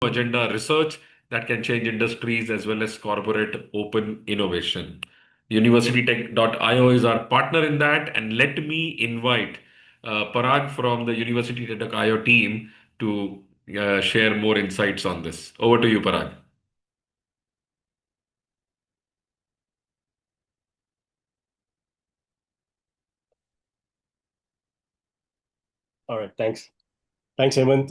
agenda research that can change industries as well as corporate open innovation. UniversityTech.io is our partner in that, and let me invite Parag from the UniversityTech.io team to share more insights on this. Over to you, Parag. All right, thanks. Thanks, Hemant,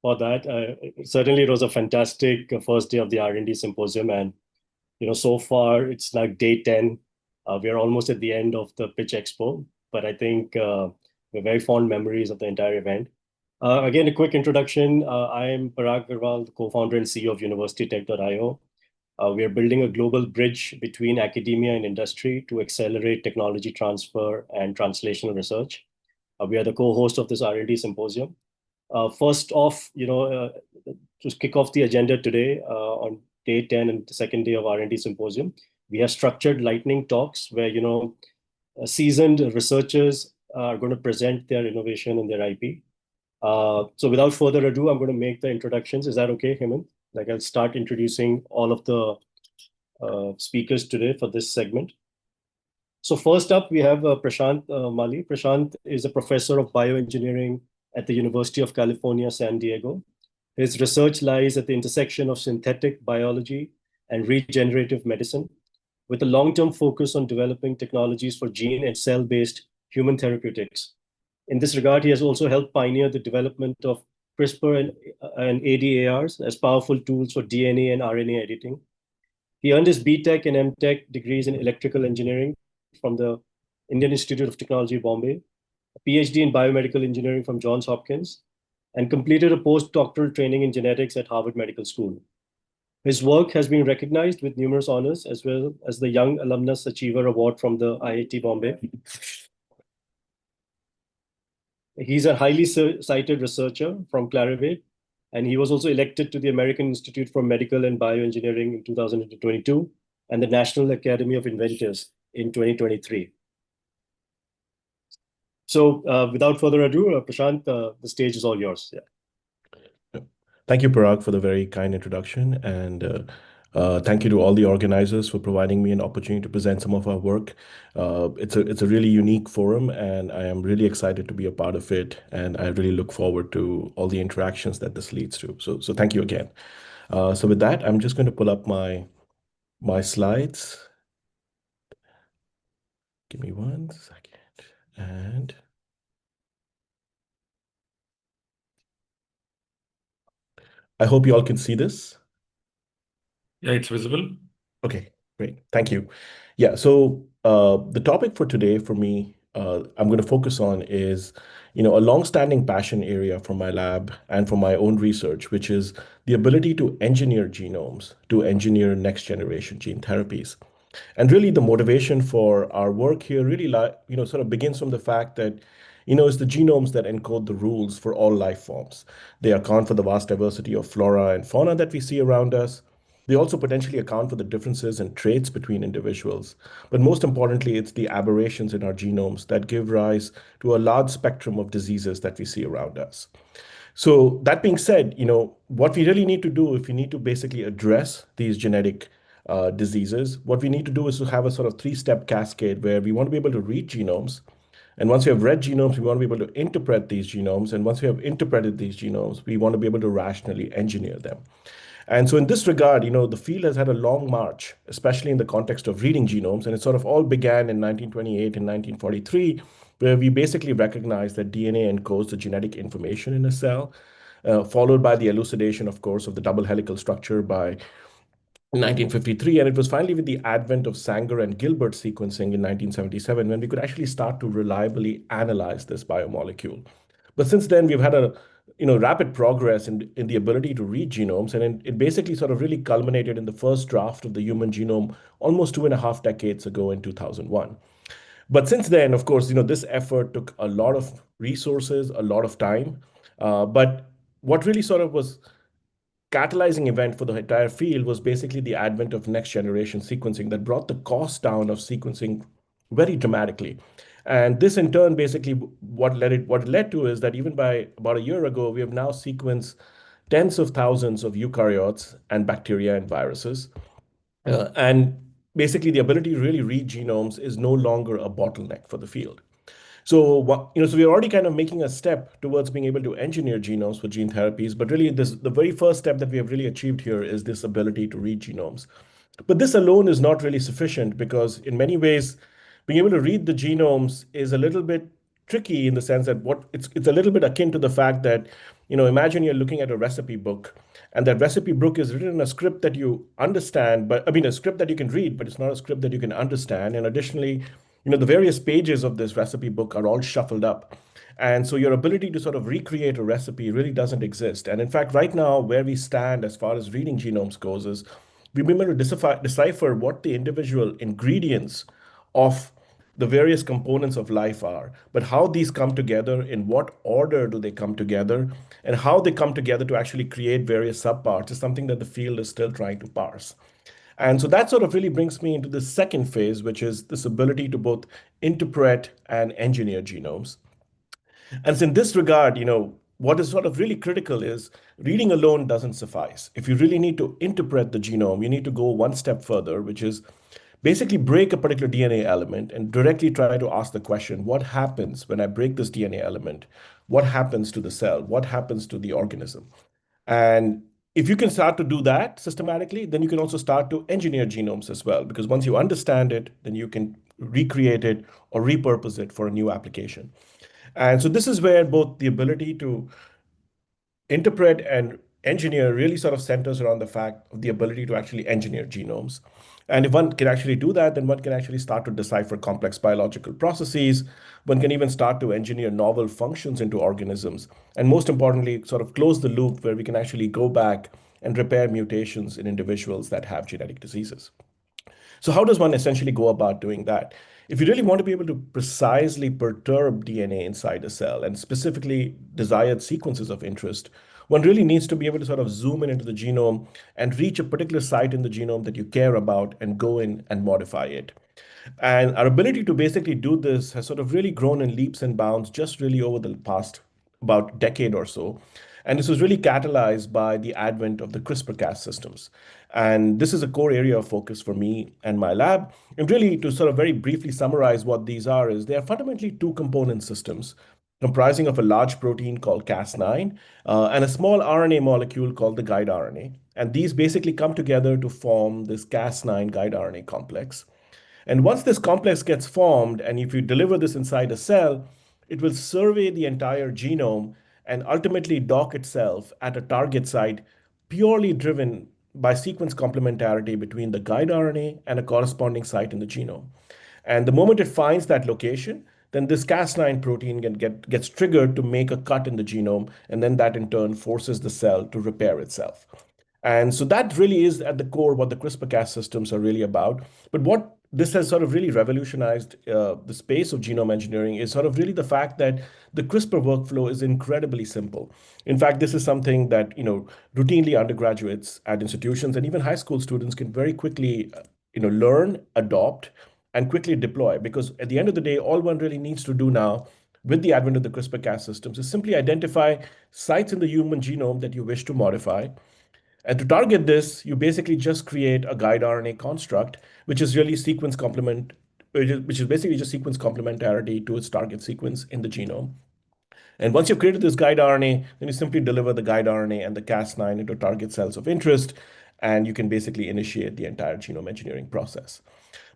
for that. Certainly, it was a fantastic first day of the R&D Symposium, and so far it's like day 10. We are almost at the end of the Pitch Expo, but I think we're very fond memories of the entire event. Again, a quick introduction. I am Parag Agarwal, the co-founder and CEO of UniversityTech.io. We are building a global bridge between academia and industry to accelerate technology transfer and translational research. We are the co-host of this R&D Symposium. First off, to kick off the agenda today on day 10 and the second day of R&D Symposium, we have structured lightning talks where, seasoned researchers are going to present their innovation and their IP. So without further ado, I'm going to make the introductions. Is that okay, Hemant? I'll start introducing all of the speakers today for this segment. So first up, we have Prashant Mali. Prashant is a professor of bioengineering at the University of California, San Diego. His research lies at the intersection of synthetic biology and regenerative medicine, with a long-term focus on developing technologies for gene and cell-based human therapeutics. In this regard, he has also helped pioneer the development of CRISPR and ADARs as powerful tools for DNA and RNA editing. He earned his BTech and MTech degrees in electrical engineering from the Indian Institute of Technology, Bombay, a PhD in biomedical engineering from Johns Hopkins, and completed a postdoctoral training in genetics at Harvard Medical School. His work has been recognized with numerous honors, as well as the Young Alumnus Achiever Award from the IIT Bombay. He's a highly cited researcher from Clarivate, and he was also elected to the American Institute for Medical and Bioengineering in 2022 and the National Academy of Inventors in 2023. So without further ado, Prashant, the stage is all yours. Yeah. Thank you, Parag, for the very kind introduction. And thank you to all the organizers for providing me an opportunity to present some of our work. It's a really unique forum, and I am really excited to be a part of it. And I really look forward to all the interactions that this leads to. So thank you again. So with that, I'm just going to pull up my slides. Give me 1 second. And I hope you all can see this. Yeah, it's visible. Okay, great. Thank you. Yeah, so the topic for today for me, I'm going to focus on is, a long-standing passion area for my lab and for my own research, which is the ability to engineer genomes, to engineer next-generation gene therapies. And really the motivation for our work here really, sort of begins from the fact that, it's the genomes that encode the rules for all life forms. They account for the vast diversity of flora and fauna that we see around us. They also potentially account for the differences and traits between individuals. But most importantly, it's the aberrations in our genomes that give rise to a large spectrum of diseases that we see around us. So that being said, what we really need to do if we need to basically address these genetic diseases, what we need to do is to have a sort of 3-step cascade where we want to be able to read genomes. And once we have read genomes, we want to be able to interpret these genomes. And once we have interpreted these genomes, we want to be able to rationally engineer them. And so in this regard, the field has had a long march, especially in the context of reading genomes. And it sort of all began in 1928 and 1943, where we basically recognized that DNA encodes the genetic information in a cell, followed by the elucidation, of course, of the double helical structure by 1953. And it was finally with the advent of Sanger and Gilbert sequencing in 1977 when we could actually start to reliably analyze this biomolecule. But since then, we've had a rapid progress in the ability to read genomes, and it basically sort of really culminated in the first draft of the human genome almost 2.5 decades ago in 2001. But since then, of course, this effort took a lot of resources, a lot of time. But what really sort of was catalyzing event for the entire field was basically the advent of next generation sequencing that brought the cost down of sequencing very dramatically. And this in turn, basically what it led to is that even by about a year ago, we have now sequenced tens of thousands of eukaryotes and bacteria and viruses. And basically, the ability to really read genomes is no longer a bottleneck for the field. So we're already kind of making a step towards being able to engineer genomes for gene therapies, but really the very first step that we have really achieved here is this ability to read genomes. But this alone is not really sufficient because in many ways, being able to read the genomes is a little bit tricky in the sense that it's a little bit akin to the fact that, imagine you're looking at a recipe book and that recipe book is written in a script that you understand, but I mean a script that you can read, but it's not a script that you can understand. And additionally, the various pages of this recipe book are all shuffled up. And so your ability to sort of recreate a recipe really doesn't exist. And in fact, right now, where we stand as far as reading genomes goes is we've been able to decipher what the individual ingredients of the various components of life are, but how these come together, in what order do they come together, and how they come together to actually create various subparts is something that the field is still trying to parse. And so that sort of really brings me into the second phase, which is this ability to both interpret and engineer genomes. And so in this regard, what is sort of really critical is reading alone doesn't suffice. If you really need to interpret the genome, you need to go one step further, which is basically break a particular DNA element and directly try to ask the question, what happens when I break this DNA element? What happens to the cell? What happens to the organism? And if you can start to do that systematically, then you can also start to engineer genomes as well, because once you understand it, then you can recreate it or repurpose it for a new application. And so this is where both the ability to interpret and engineer really sort of centers around the fact of the ability to actually engineer genomes. And if one can actually do that, then one can actually start to decipher complex biological processes. One can even start to engineer novel functions into organisms. And most importantly, sort of close the loop where we can actually go back and repair mutations in individuals that have genetic diseases. So how does one essentially go about doing that? If you really want to be able to precisely perturb DNA inside a cell and specifically desired sequences of interest, one really needs to be able to sort of zoom in into the genome and reach a particular site in the genome that you care about and go in and modify it. And our ability to basically do this has sort of really grown in leaps and bounds just really over the past about decade or so. And this was really catalyzed by the advent of the CRISPR-Cas systems. And this is a core area of focus for me and my lab. And really, to sort of very briefly summarize what these are, is they are fundamentally two component systems comprising of a large protein called Cas9 and a small RNA molecule called the guide RNA. And these basically come together to form this Cas9 guide RNA complex. And once this complex gets formed, and if you deliver this inside a cell, it will survey the entire genome and ultimately dock itself at a target site purely driven by sequence complementarity between the guide RNA and a corresponding site in the genome. And the moment it finds that location, then this Cas9 protein gets triggered to make a cut in the genome, and then that in turn forces the cell to repair itself. And so that really is at the core what the CRISPR-Cas systems are really about. But what this has sort of really revolutionized the space of genome engineering is sort of really the fact that the CRISPR workflow is incredibly simple. In fact, this is something that routinely undergraduates at institutions and even high school students can very quickly learn, adopt, and quickly deploy. Because at the end of the day, all one really needs to do now with the advent of the CRISPR-Cas systems is simply identify sites in the human genome that you wish to modify. And to target this, you basically just create a guide RNA construct, which is really sequence complement, which is basically just sequence complementarity to its target sequence in the genome. And once you've created this guide RNA, then you simply deliver the guide RNA and the Cas9 into target cells of interest, and you can basically initiate the entire genome engineering process.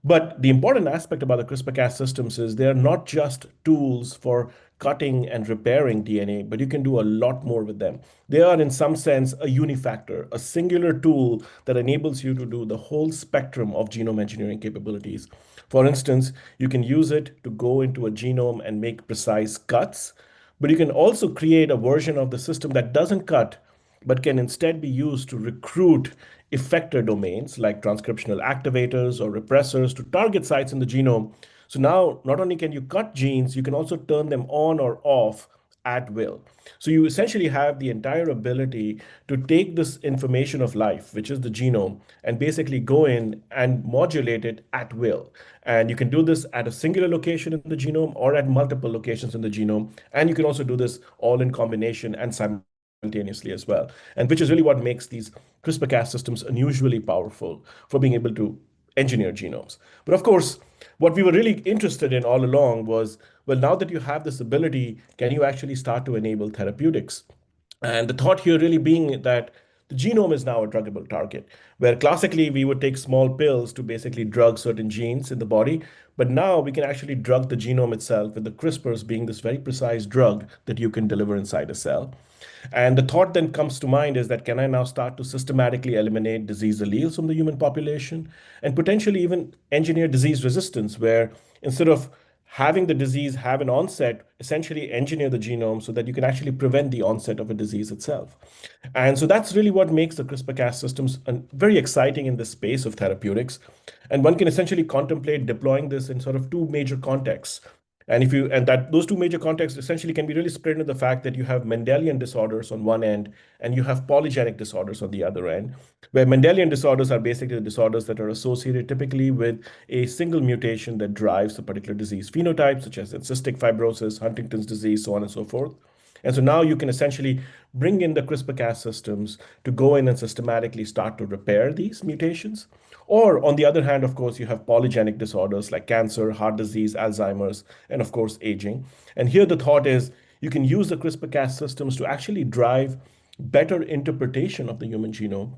But the important aspect about the CRISPR-Cas systems is they're not just tools for cutting and repairing DNA, but you can do a lot more with them. They are, in some sense, a unifactor, a singular tool that enables you to do the whole spectrum of genome engineering capabilities. For instance, you can use it to go into a genome and make precise cuts, but you can also create a version of the system that doesn't cut, but can instead be used to recruit effector domains like transcriptional activators or repressors to target sites in the genome. So now, not only can you cut genes, you can also turn them on or off at will. So you essentially have the entire ability to take this information of life, which is the genome, and basically go in and modulate it at will. And you can do this at a singular location in the genome or at multiple locations in the genome. And you can also do this all in combination and simultaneously. simultaneously as well, and which is really what makes these CRISPR-Cas systems unusually powerful for being able to engineer genomes. But of course, what we were really interested in all along was, well, now that you have this ability, can you actually start to enable therapeutics? And the thought here really being that the genome is now a druggable target, where classically we would take small pills to basically drug certain genes in the body. But now we can actually drug the genome itself, with the CRISPRs being this very precise drug that you can deliver inside a cell. And the thought then comes to mind is that, can I now start to systematically eliminate disease alleles from the human population and potentially even engineer disease resistance, where instead of having the disease have an onset, essentially engineer the genome so that you can actually prevent the onset of a disease itself. And so that's really what makes the CRISPR-Cas systems very exciting in the space of therapeutics. And one can essentially contemplate deploying this in sort of two major contexts. And that those two major contexts essentially can be really split into the fact that you have Mendelian disorders on one end and you have polygenic disorders on the other end, where Mendelian disorders are basically the disorders that are associated typically with a single mutation that drives a particular disease phenotype, such as cystic fibrosis, Huntington's disease, so on and so forth. And so now you can essentially bring in the CRISPR-Cas systems to go in and systematically start to repair these mutations. Or on the other hand, of course, you have polygenic disorders like cancer, heart disease, Alzheimer's, and of course, aging. And here the thought is you can use the CRISPR-Cas systems to actually drive better interpretation of the human genome,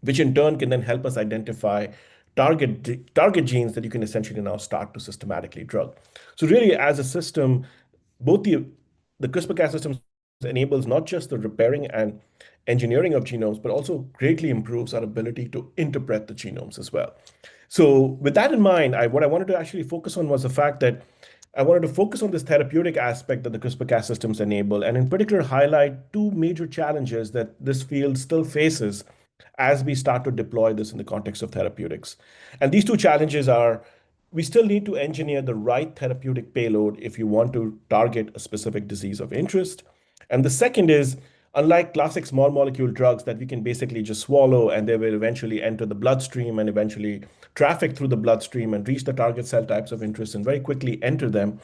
which in turn can then help us identify target genes that you can essentially now start to systematically drug. So really, as a system, both the CRISPR-Cas systems enables not just the repairing and engineering of genomes, but also greatly improves our ability to interpret the genomes as well. So with that in mind, what I wanted to actually focus on was the fact that I wanted to focus on this therapeutic aspect that the CRISPR-Cas systems enable, and in particular highlight two major challenges that this field still faces as we start to deploy this in the context of therapeutics. And these two challenges are, we still need to engineer the right therapeutic payload if you want to target a specific disease of interest. And the second is, unlike classic small molecule drugs that we can basically just swallow and they will eventually enter the bloodstream and eventually traffic through the bloodstream and reach the target cell types of interest and very quickly enter them,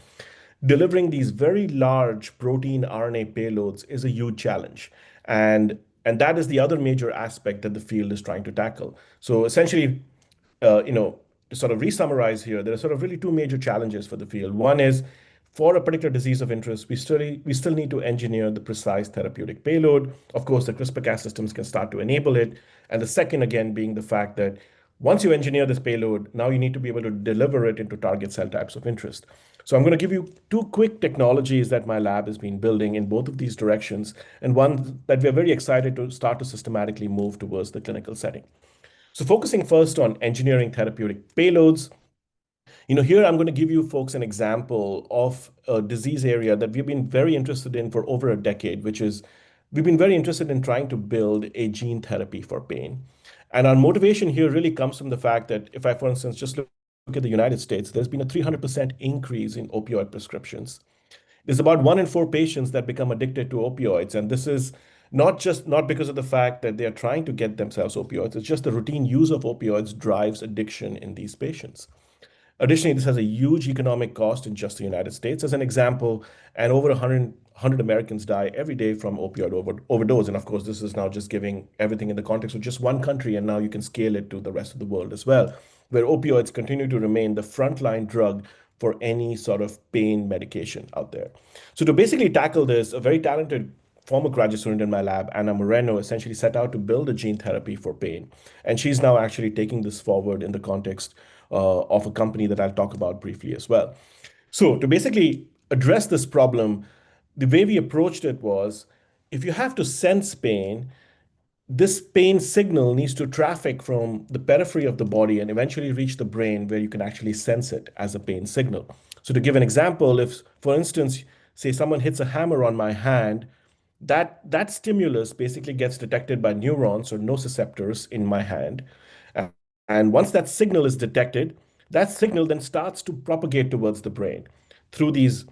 delivering these very large protein RNA payloads is a huge challenge. And that is the other major aspect that the field is trying to tackle. So essentially, to sort of re-summarize here, there are sort of really two major challenges for the field. One is, for a particular disease of interest, we still need to engineer the precise therapeutic payload. Of course, the CRISPR-Cas systems can start to enable it. And the second, again, being the fact that once you engineer this payload, now you need to be able to deliver it into target cell types of interest. So I'm going to give you two quick technologies that my lab has been building in both of these directions, and one that we're very excited to start to systematically move towards the clinical setting. So focusing first on engineering therapeutic payloads, here I'm going to give you folks an example of a disease area that we've been very interested in for over a decade, which is we've been very interested in trying to build a gene therapy for pain. And our motivation here really comes from the fact that if I, for instance, just look at the United States, there's been a 300% increase in opioid prescriptions. There's about 1 in 4 patients that become addicted to opioids. And this is not because of the fact that they're trying to get themselves opioids. It's just the routine use of opioids drives addiction in these patients. Additionally, this has a huge economic cost in just the United States, as an example, and over 100 Americans die every day from opioid overdose. And of course, this is now just giving everything in the context of just one country, and now you can scale it to the rest of the world as well, where opioids continue to remain the frontline drug for any sort of pain medication out there. So to basically tackle this, a very talented former graduate student in my lab, Anna Moreno, essentially set out to build a gene therapy for pain. And she's now actually taking this forward in the context of a company that I'll talk about briefly as well. So to basically address this problem, the way we approached it was, if you have to sense pain, this pain signal needs to traffic from the periphery of the body and eventually reach the brain, where you can actually sense it as a pain signal. So to give an example, if, for instance, say someone hits a hammer on my hand, that stimulus basically gets detected by neurons or nociceptors in my hand. And once that signal is detected, that signal then starts to propagate towards the brain through these,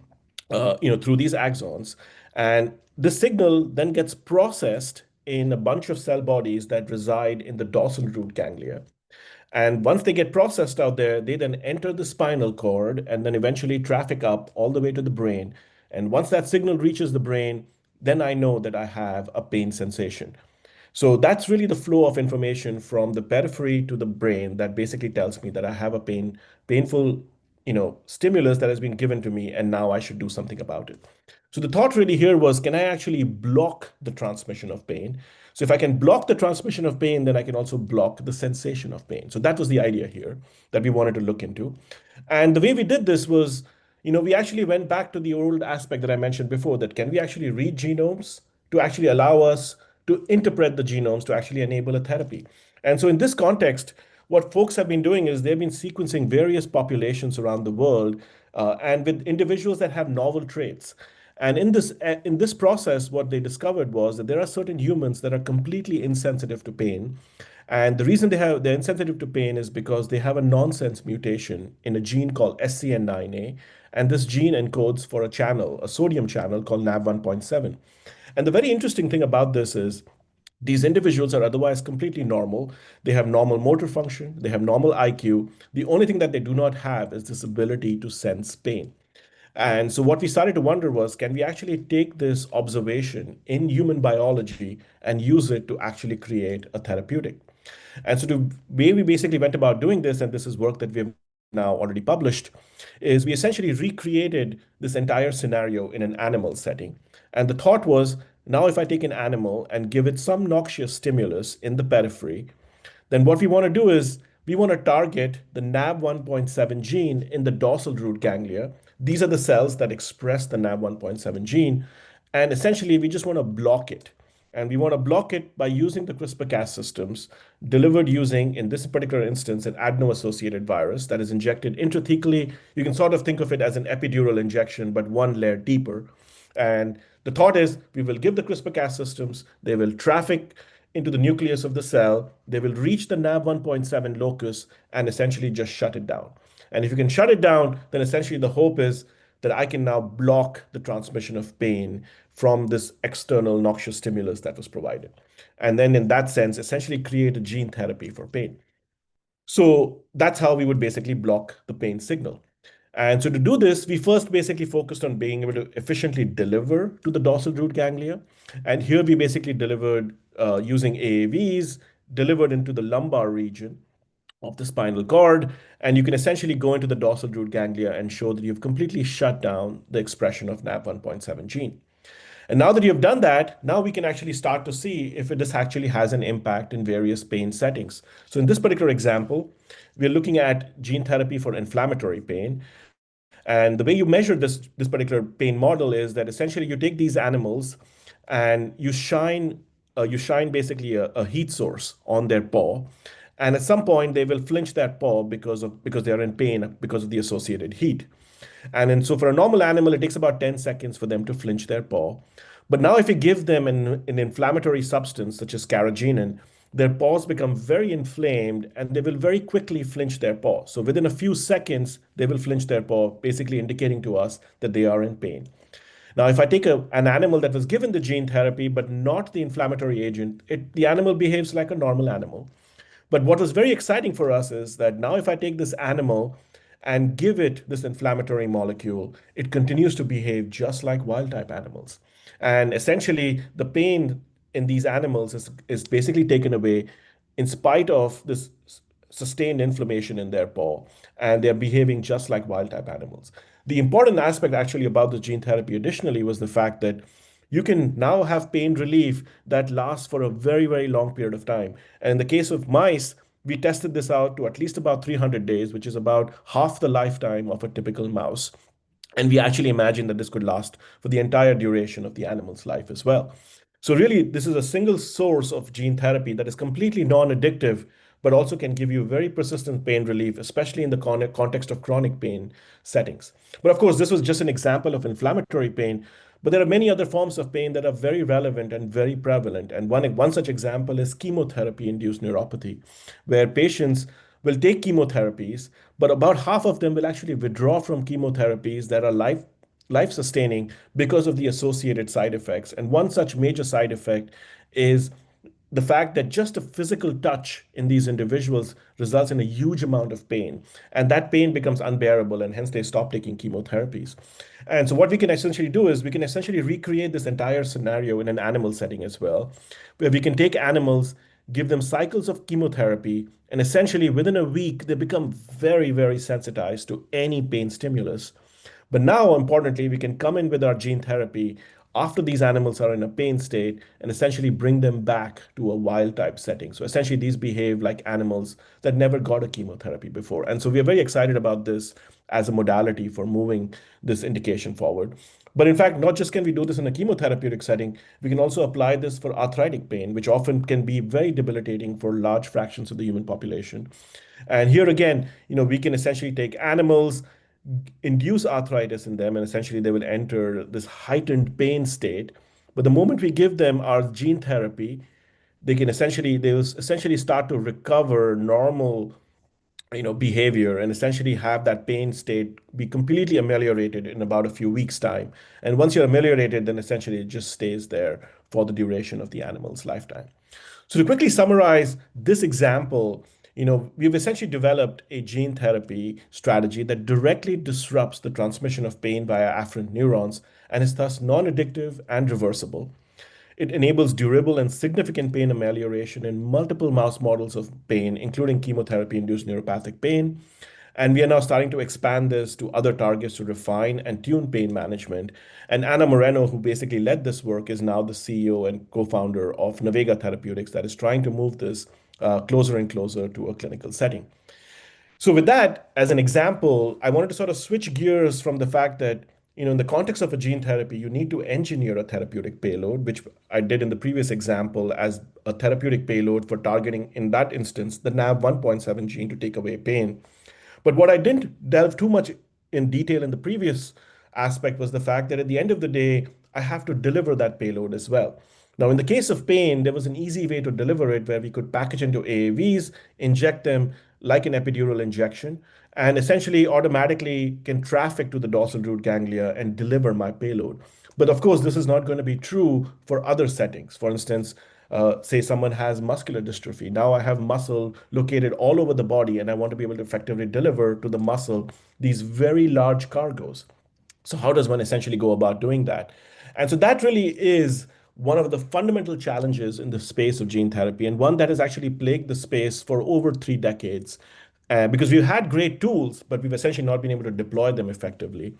through these axons. And the signal then gets processed in a bunch of cell bodies that reside in the dorsal root ganglia. And once they get processed out there, they then enter the spinal cord and then eventually traffic up all the way to the brain. And once that signal reaches the brain, then I know that I have a pain sensation. So that's really the flow of information from the periphery to the brain that basically tells me that I have a painful, stimulus that has been given to me, and now I should do something about it. So the thought really here was, can I actually block the transmission of pain? So if I can block the transmission of pain, then I can also block the sensation of pain. So that was the idea here that we wanted to look into. And the way we did this was, we actually went back to the old aspect that I mentioned before, that can we actually read genomes to actually allow us to interpret the genomes to actually enable a therapy. And so in this context, what folks have been doing is they've been sequencing various populations around the world, and with individuals that have novel traits. And in this process, what they discovered was that there are certain humans that are completely insensitive to pain. And the reason they're insensitive to pain is because they have a nonsense mutation in a gene called SCN9A. And this gene encodes for a sodium channel called NaV1.7. And the very interesting thing about this is these individuals are otherwise completely normal. They have normal motor function, they have normal IQ. The only thing that they do not have is this ability to sense pain. And so what we started to wonder was, can we actually take this observation in human biology and use it to actually create a therapeutic? And so the way we basically went about doing this, and this is work that we have now already published, is we essentially recreated this entire scenario in an animal setting. And the thought was, now if I take an animal and give it some noxious stimulus in the periphery, then what we want to do is we want to target the NaV1.7 gene in the dorsal root ganglia. These are the cells that express the NaV1.7 gene. And essentially, we just want to block it. And we want to block it by using the CRISPR-Cas systems delivered using, in this particular instance, an adeno-associated virus that is injected intrathecally. You can sort of think of it as an epidural injection, but one layer deeper. And the thought is we will give the CRISPR-Cas systems, they will traffic into the nucleus of the cell, they will reach the NaV1.7 locus and essentially just shut it down. And if you can shut it down, then essentially the hope is that I can now block the transmission of pain from this external noxious stimulus that was provided. And then in that sense, essentially create a gene therapy for pain. So that's how we would basically block the pain signal. And so to do this, we first basically focused on being able to efficiently deliver to the dorsal root ganglia. And here we basically delivered using AAVs, delivered into the lumbar region of the spinal cord. And you can essentially go into the dorsal root ganglia and show that you've completely shut down the expression of NaV1.7 gene. And now that you've done that, now we can actually start to see if this actually has an impact in various pain settings. So in this particular example, we're looking at gene therapy for inflammatory pain. And the way you measure this particular pain model is that essentially you take these animals and you shine basically a heat source on their paw. And at some point they will flinch that paw because they are in pain because of the associated heat. And then so for a normal animal, it takes about 10 seconds for them to flinch their paw. But now if you give them an inflammatory substance such as carrageenan, their paws become very inflamed and they will very quickly flinch their paw. So within a few seconds, they will flinch their paw, basically indicating to us that they are in pain. Now, if I take an animal that was given the gene therapy, but not the inflammatory agent, the animal behaves like a normal animal. But what was very exciting for us is that now if I take this animal and give it this inflammatory molecule, it continues to behave just like wild type animals. And essentially, the pain in these animals is basically taken away in spite of this sustained inflammation in their paw, and they're behaving just like wild type animals. The important aspect actually about the gene therapy additionally was the fact that you can now have pain relief that lasts for a very, very long period of time. And in the case of mice, we tested this out to at least about 300 days, which is about half the lifetime of a typical mouse. And we actually imagined that this could last for the entire duration of the animal's life as well. So really, this is a single source of gene therapy that is completely non-addictive, but also can give you very persistent pain relief, especially in the context of chronic pain settings. But of course, this was just an example of inflammatory pain, but there are many other forms of pain that are very relevant and very prevalent. And one such example is chemotherapy-induced neuropathy, where patients will take chemotherapies, but about half of them will actually withdraw from chemotherapies that are life sustaining because of the associated side effects. And one such major side effect is the fact that just a physical touch in these individuals results in a huge amount of pain. And that pain becomes unbearable, and hence they stop taking chemotherapies. And so, what we can essentially do is we can essentially recreate this entire scenario in an animal setting as well, where we can take animals, give them cycles of chemotherapy, and essentially within a week, they become very, very sensitized to any pain stimulus. But now, importantly, we can come in with our gene therapy after these animals are in a pain state and essentially bring them back to a wild type setting. So essentially, these behave like animals that never got a chemotherapy before. And so we are very excited about this as a modality for moving this indication forward. But in fact, not just can we do this in a chemotherapeutic setting, we can also apply this for arthritic pain, which often can be very debilitating for large fractions of the human population. And here again, we can essentially take animals, induce arthritis in them, and essentially they will enter this heightened pain state. But the moment we give them our gene therapy, they will essentially start to recover normal behavior and essentially have that pain state be completely ameliorated in about a few weeks time. And once you're ameliorated, then essentially it just stays there for the duration of the animal's lifetime. So to quickly summarize this example, we've essentially developed a gene therapy strategy that directly disrupts the transmission of pain via afferent neurons and is thus non-addictive and reversible. It enables durable and significant pain amelioration in multiple mouse models of pain, including chemotherapy-induced neuropathic pain. And we are now starting to expand this to other targets to refine and tune pain management. And Ana Moreno, who basically led this work, is now the CEO and co-founder of Navega Therapeutics that is trying to move this closer and closer to a clinical setting. So with that as an example, I wanted to sort of switch gears from the fact that, in the context of a gene therapy, you need to engineer a therapeutic payload, which I did in the previous example as a therapeutic payload for targeting, in that instance, the NaV1.7 gene to take away pain. But what I didn't delve too much in detail in the previous aspect was the fact that at the end of the day, I have to deliver that payload as well. Now, in the case of pain, there was an easy way to deliver it where we could package into AAVs, inject them like an epidural injection, and essentially automatically can traffic to the dorsal root ganglia and deliver my payload. But of course, this is not going to be true for other settings. For instance, say someone has muscular dystrophy. Now I have muscle located all over the body, and I want to be able to effectively deliver to the muscle these very large cargoes. So how does one essentially go about doing that? And so that really is one of the fundamental challenges in the space of gene therapy, and one that has actually plagued the space for over 3 decades. Because we've had great tools, but we've essentially not been able to deploy them effectively.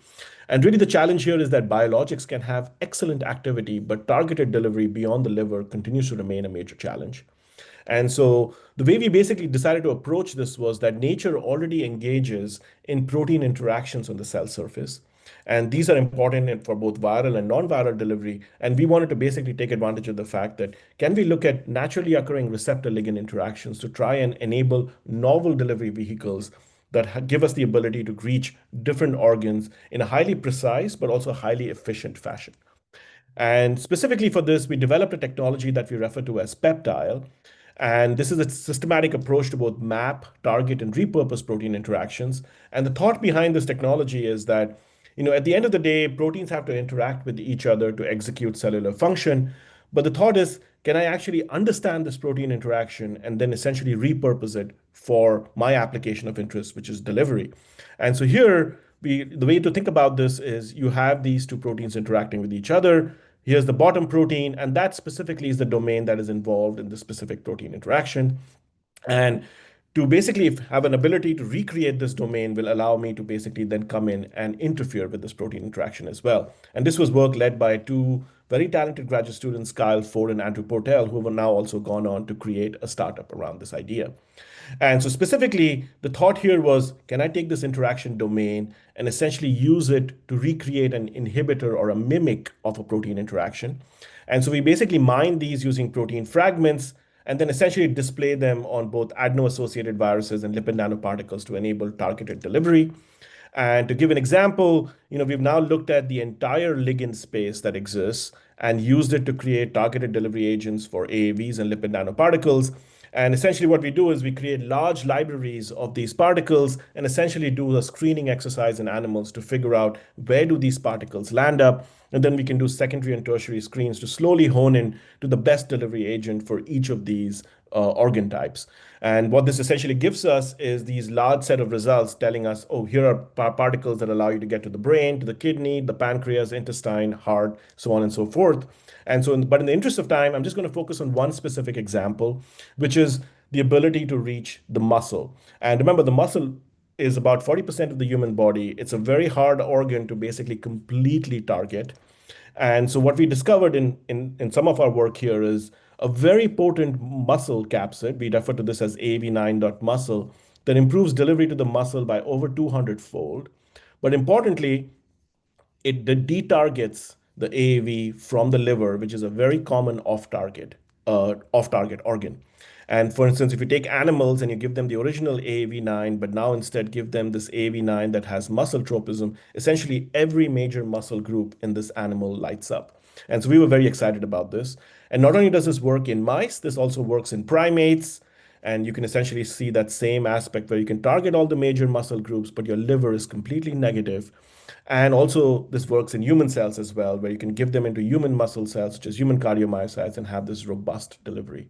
And really, the challenge here is that biologics can have excellent activity, but targeted delivery beyond the liver continues to remain a major challenge. And so the way we basically decided to approach this was that nature already engages in protein interactions on the cell surface. And these are important for both viral and non-viral delivery. And we wanted to basically take advantage of the fact that can we look at naturally occurring receptor-ligand interactions to try and enable novel delivery vehicles that give us the ability to reach different organs in a highly precise but also highly efficient fashion. And specifically for this, we developed a technology that we refer to as peptile. And this is a systematic approach to both map, target, and repurpose protein interactions. And the thought behind this technology is that, at the end of the day, proteins have to interact with each other to execute cellular function. But the thought is, can I actually understand this protein interaction and then essentially repurpose it for my application of interest, which is delivery? And so here, the way to think about this is you have these two proteins interacting with each other. Here's the bottom protein, and that specifically is the domain that is involved in the specific protein interaction. And to basically have an ability to recreate this domain will allow me to basically then come in and interfere with this protein interaction as well. And this was work led by two very talented graduate students, Kyle Ford and Andrew Portell, who have now also gone on to create a startup around this idea. And so specifically, the thought here was, can I take this interaction domain and essentially use it to recreate an inhibitor or a mimic of a protein interaction? And so we basically mine these using protein fragments and then essentially display them on both adeno-associated viruses and lipid nanoparticles to enable targeted delivery. And to give an example, we've now looked at the entire ligand space that exists and used it to create targeted delivery agents for AAVs and lipid nanoparticles. And essentially what we do is we create large libraries of these particles and essentially do a screening exercise in animals to figure out where do these particles land up. And then we can do secondary and tertiary screens to slowly hone in to the best delivery agent for each of these organ types. And what this essentially gives us is these large set of results telling us, oh, here are particles that allow you to get to the brain, to the kidney, the pancreas, intestine, heart, so on and so forth. And so, but in the interest of time, I'm just going to focus on one specific example, which is the ability to reach the muscle. And remember, the muscle is about 40% of the human body. It's a very hard organ to basically completely target. And so what we discovered in some of our work here is a very potent muscle capsid. We refer to this as AAV9.muscle that improves delivery to the muscle by over 200-fold. But importantly, it detargets the AAV from the liver, which is a very common off-target organ. And for instance, if you take animals and you give them the original AAV9, but now instead give them this AAV9 that has muscle tropism, essentially every major muscle group in this animal lights up. And so we were very excited about this. And not only does this work in mice, this also works in primates. And you can essentially see that same aspect where you can target all the major muscle groups, but your liver is completely negative. And also, this works in human cells as well, where you can give them into human muscle cells, such as human cardiomyocytes, and have this robust delivery.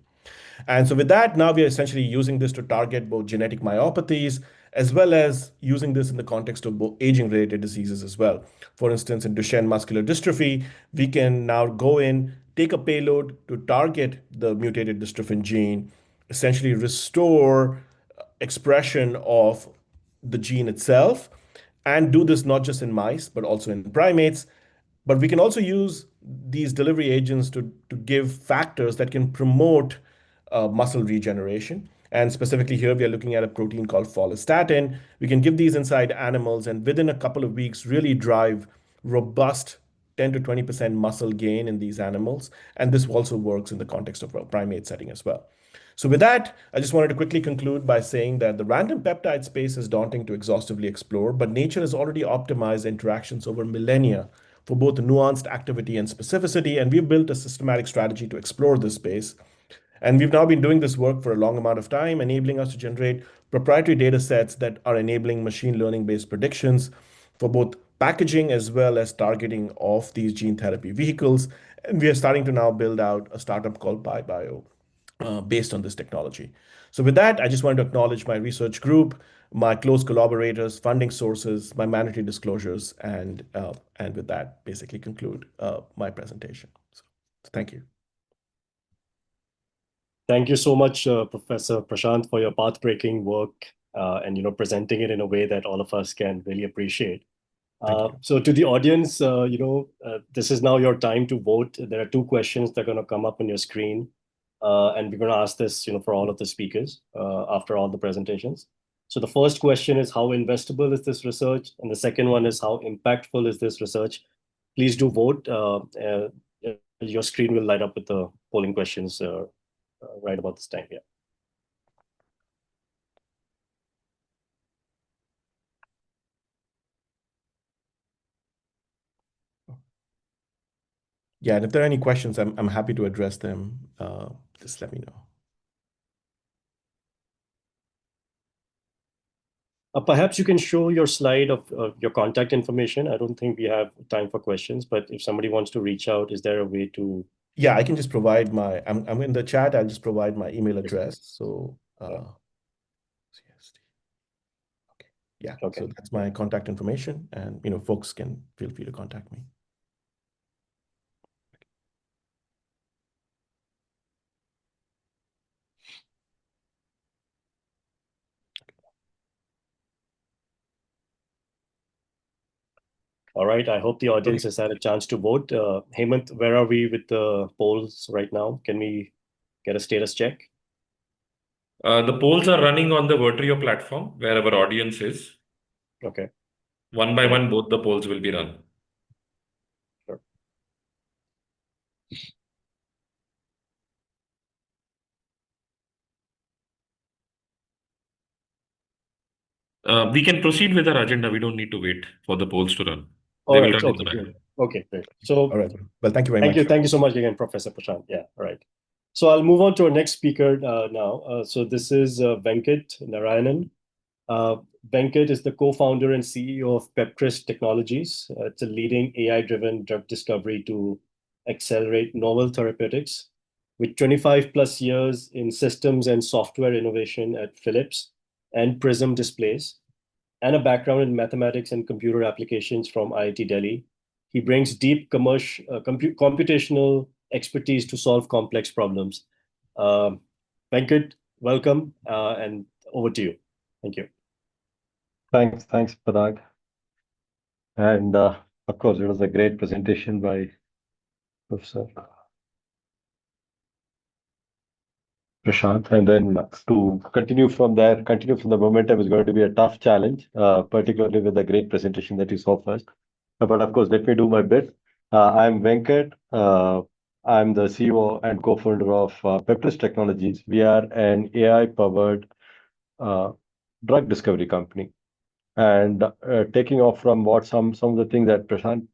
And so with that, now we are essentially using this to target both genetic myopathies, as well as using this in the context of both aging-related diseases as well. For instance, in Duchenne muscular dystrophy, we can now go in, take a payload to target the mutated dystrophin gene, essentially restore expression of the gene itself, and do this not just in mice, but also in primates. But we can also use these delivery agents to give factors that can promote muscle regeneration. And specifically here, we are looking at a protein called follistatin. We can give these inside animals and within a couple of weeks really drive robust 10 to 20% muscle gain in these animals. And this also works in the context of a primate setting as well. So with that, I just wanted to quickly conclude by saying that the random peptide space is daunting to exhaustively explore, but nature has already optimized interactions over millennia for both nuanced activity and specificity, and we've built a systematic strategy to explore this space. And we've now been doing this work for a long amount of time, enabling us to generate proprietary data sets that are enabling machine learning-based predictions for both packaging as well as targeting of these gene therapy vehicles. And we are starting to now build out a startup called PyBio based on this technology. So with that, I just wanted to acknowledge my research group, my close collaborators, funding sources, my mandatory disclosures, and with that, basically conclude my presentation. So thank you. Thank you so much, Professor Prashant, for your path-breaking work and presenting it in a way that all of us can really appreciate. So to the audience, this is now your time to vote. There are two questions that are going to come up on your screen. And we're going to ask this, for all of the speakers after all the presentations. So the first question is, how investable is this research? And the second one is, how impactful is this research? Please do vote. Your screen will light up with the polling questions right about this time. Yeah. Yeah, and if there are any questions, I'm happy to address them. Just let me know. Perhaps you can show your slide of your contact information. I don't think we have time for questions, but if somebody wants to reach out, is there a way to? Yeah, I can just provide I'm in the chat. I'll just provide my email address. So, okay, yeah. Okay. So that's my contact information, and folks can feel free to contact me. All right. I hope the audience has had a chance to vote. Hemant, where are we with the polls right now? Can we get a status check? The polls are running on the Vertrio platform where our audience is. Okay. One by one, both the polls will be run. Sure. We can proceed with our agenda. We don't need to wait for the polls to run. All They will right. run in the Okay, back. great. Okay, great. So, all right. Well, thank you very much. Thank you so much again, Professor Prashant. Yeah. All right. So I'll move on to our next speaker now. So this is Venkat Narayanan. Uh, Venkat is the co-founder and CEO of Peptris Technologies. It's a leading AI-driven drug discovery to accelerate novel therapeutics. With 25 plus years in systems and software innovation at Philips and Prism Displays, and a background in mathematics and computer applications from IIT Delhi, he brings deep computational expertise to solve complex problems. Um Venkat, welcome, and over to you. Thank you. Thanks, Parag. And of course, it was a great presentation by Professor Prashant. And then to continue from the momentum is going to be a tough challenge, particularly with the great presentation that you saw first. But of course, let me do my bit. I'm Venkat. I'm the CEO and co-founder of Peptris Technologies. We are an AI-powered uh, drug discovery company. And taking off from what some of the things that Prashant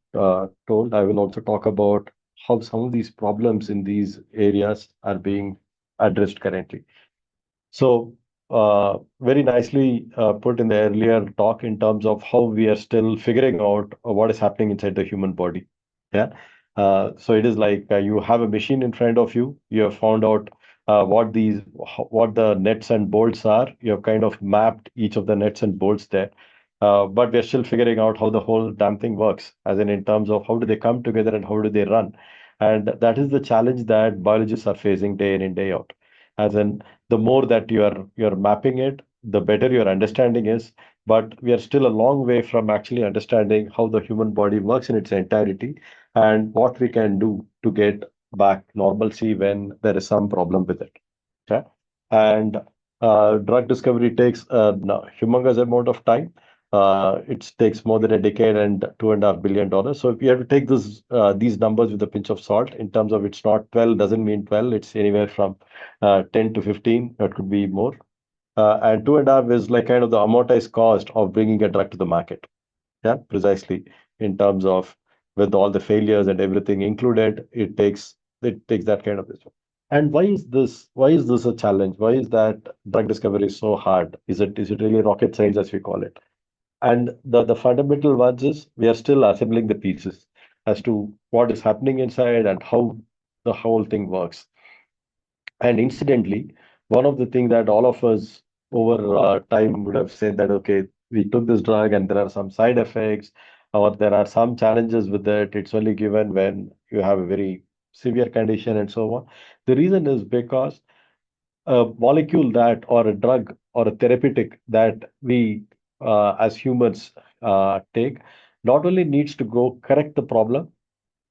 told, I will also talk about how some of these problems in these areas are being addressed currently. So, very nicely put in the earlier talk in terms of how we are still figuring out what is happening inside the human body. Yeah. So it is like you have a machine in front of you. You have found out what the nuts and bolts are. You have kind of mapped each of the nuts and bolts there. But we're still figuring out how the whole damn thing works, as in terms of how do they come together and how do they run. And that is the challenge that biologists are facing day in and day out. As in, the more that you're mapping it, the better your understanding is. But we are still a long way from actually understanding how the human body works in its entirety and what we can do to get back normalcy when there is some problem with it. Okay? And drug discovery takes a humongous amount of time. It takes more than a decade and $2.5 billion. So if you have to take these numbers with a pinch of salt, in terms of it's not 12 doesn't mean 12, it's anywhere from 10 to 15, that could be more. And 2.5 is like kind of the amortized cost of bringing a drug to the market. Yeah, precisely. In terms of with all the failures and everything included, it takes that kind of this. And why is this? Why is this a challenge? Why is that drug discovery so hard? Is it really rocket science as we call it? And the fundamental ones is we are still assembling the pieces as to what is happening inside and how the whole thing works. And incidentally, one of the things that all of us over time would have said that, okay, we took this drug and there are some side effects or there are some challenges with it. It's only given when you have a very severe condition and so on. The reason is because a molecule that or a drug or a therapeutic that we as humans take not only needs to go correct the problem,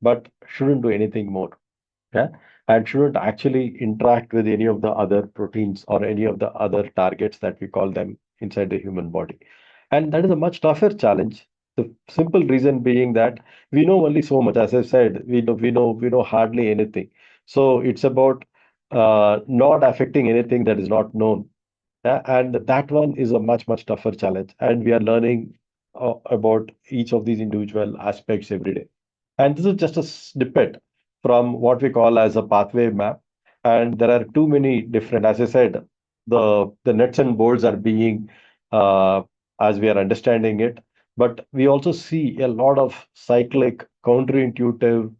but shouldn't do anything more. Yeah, and shouldn't actually interact with any of the other proteins or any of the other targets that we call them inside the human body. And that is a much tougher challenge. The simple reason being that we know only so much. As I said, we know hardly anything. So it's about not affecting anything that is not known. Yeah, and that one is a much tougher challenge. And we are learning about each of these individual aspects every day. And this is just a snippet from what we call as a pathway map. And there are too many different, as I said, the nuts and bolts are being as we are understanding it. But we also see a lot of cyclic, counterintuitive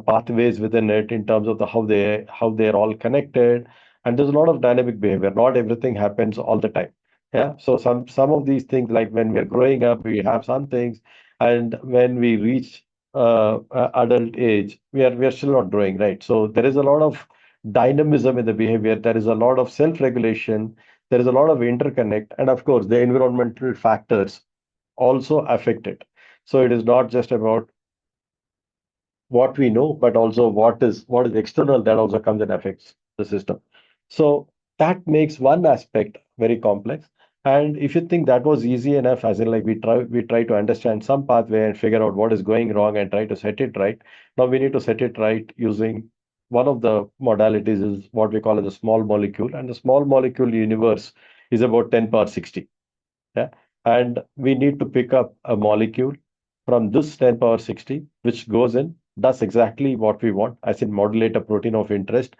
pathways within it in terms of how they're all connected. And there's a lot of dynamic behavior. Not everything happens all the time. Yeah. So some of these things, like when we're growing up, we have some things, and when we reach adult age, we are still not growing, right? So there is a lot of dynamism in the behavior. There is a lot of self-regulation. There is a lot of interconnect, and of course, the environmental factors also affect it. So it is not just about what we know, but also what is external that also comes and affects the system. So that makes one aspect very complex. And if you think that was easy enough, as in like we try to understand some pathway and figure out what is going wrong and try to set it right. Now we need to set it right using one of the modalities is what we call as a small molecule, and the small molecule universe is about 10 power 60. Yeah. And we need to pick up a molecule from this 10 power 60, which goes in, does exactly what we want, as in modulate a protein of interest,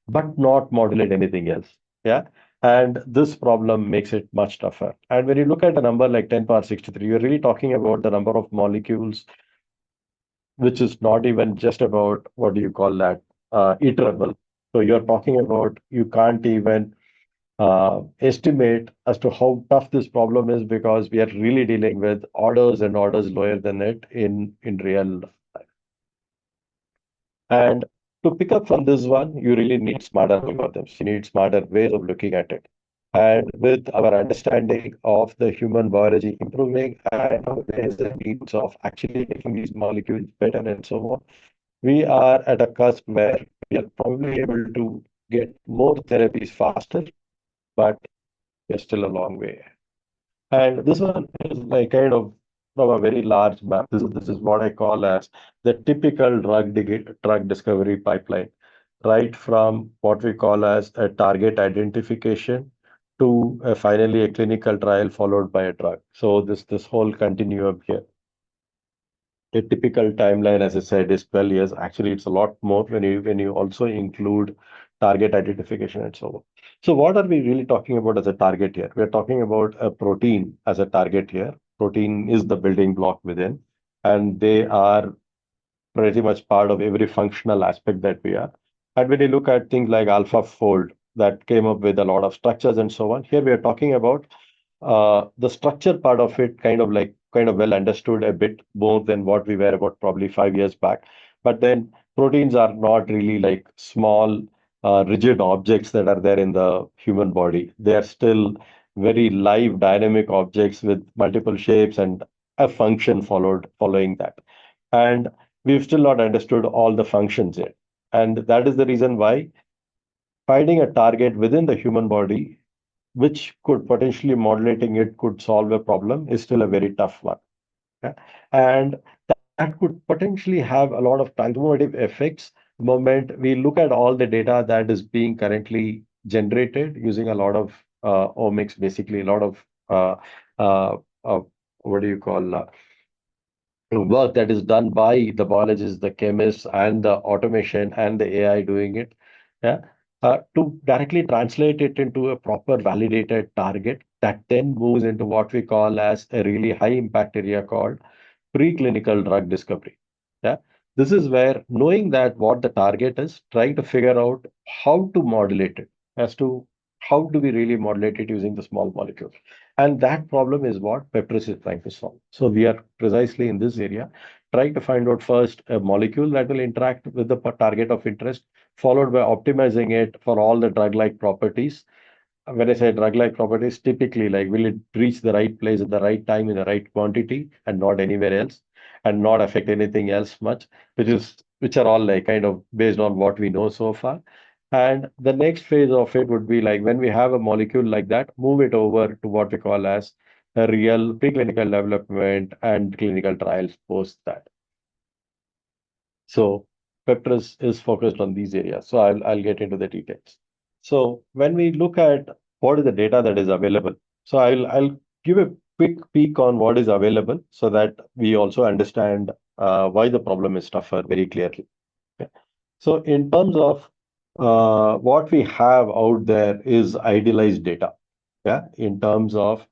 but not modulate anything else. Yeah. And this problem makes it much tougher. And when you look at a number like 10 power 63, you're really talking about the number of molecules, which is not even just about what do you call that, iterable. So you're talking about you can't even estimate as to how tough this problem is because we are really dealing with orders and orders lower than it in real. And to pick up from this one, you really need smarter algorithms. You need smarter ways of looking at it. And with our understanding of the human biology improving and nowadays the needs of actually making these molecules better and so on, we are at a cusp where we are probably able to get more therapies faster, but we're still a long way. And this one is like kind of from a very large map. This is what I call as the typical drug discovery pipeline, right from what we call as a target identification to finally a clinical trial followed by a drug. So this whole continuum here. A typical timeline, as I said, is 12 years. Actually, it's a lot more when you also include target identification and so on. So what are we really talking about as a target here? We're talking about a protein as a target here. Protein is the building block within, and they are pretty much part of every functional aspect that we are. And when you look at things like AlphaFold that came up with a lot of structures and so on, here we are talking about the structure part of it kind of well understood a bit more than what we were about probably 5 years back. But then proteins are not really like small, rigid objects that are there in the human body. They are still very live, dynamic objects with multiple shapes and a function following that. And we've still not understood all the functions yet. And that is the reason why finding a target within the human body which could potentially modulating it could solve a problem is still a very tough one. Yeah? And that could potentially have a lot of transformative effects the moment we look at all the data that is being currently generated using a lot of omics, basically a lot of uh, uh, what do you call work that is done by the biologists, the chemists, and the automation and the AI doing it, yeah, to directly translate it into a proper validated target that then moves into what we call as a really high impact area called preclinical drug discovery. Yeah, this is where knowing that what the target is, trying to figure out how to modulate it as to how do we really modulate it using the small molecules. And that problem is what Peptris is trying to solve. So we are precisely in this area, trying to find out first a molecule that will interact with the target of interest, followed by optimizing it for all the drug-like properties. When I say drug-like properties, typically like will it reach the right place at the right time in the right quantity and not anywhere else, and not affect anything else much, which are all like kind of based on what we know so far. And the next phase of it would be like when we have a molecule like that, move it over to what we call as a real preclinical development and clinical trials post that. So Peptris is focused on these areas. So I'll get into the details. So when we look at what is the data that is available, so I'll give a quick peek on what is available so that we also understand why the problem is tougher very clearly. Okay. So in terms of what we have out there is idealized data. Yeah, in terms of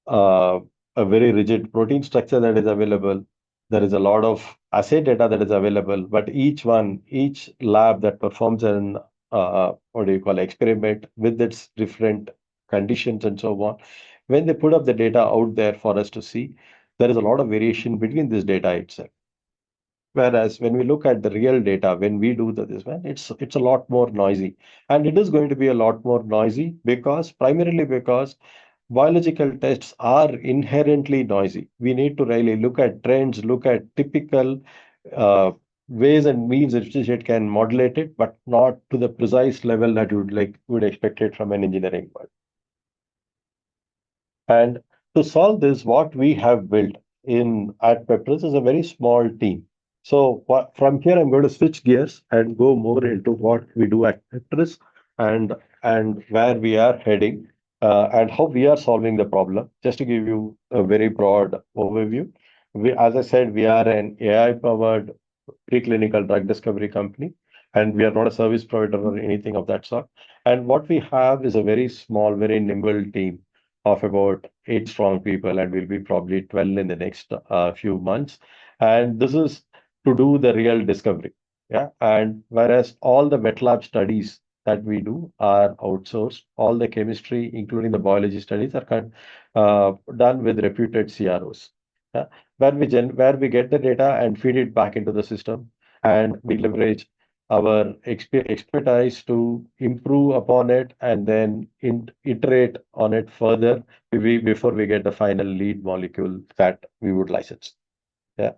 uh, a very rigid protein structure that is available. There is a lot of assay data that is available, but each lab that performs an what do you call experiment with its different conditions and so on, when they put up the data out there for us to see, there is a lot of variation between this data itself. Whereas when we look at the real data, when we do this one, it's a lot more noisy, and it is going to be a lot more noisy because primarily because biological tests are inherently noisy. We need to really look at trends, look at typical uh, ways and means in which it can modulate it, but not to the precise level that you would expect it from an engineering world. And to solve this, what we have built in at Peptris is a very small team. So from here, I'm going to switch gears and go more into what we do at Peptris and where we are heading and how we are solving the problem. Just to give you a very broad overview, as I said, we are an AI-powered preclinical drug discovery company, and we are not a service provider or anything of that sort. And what we have is a very small, very nimble team of about 8 strong people, and will be probably 12 in the next few months. And this is to do the real discovery. Yeah. And whereas all the wet lab studies that we do are outsourced, all the chemistry, including the biology studies, are done with reputed CROs. Yeah, where we get the data and feed it back into the system, and we leverage our expertise to improve upon it and then iterate on it further before we get the final lead molecule that we would license. Yeah.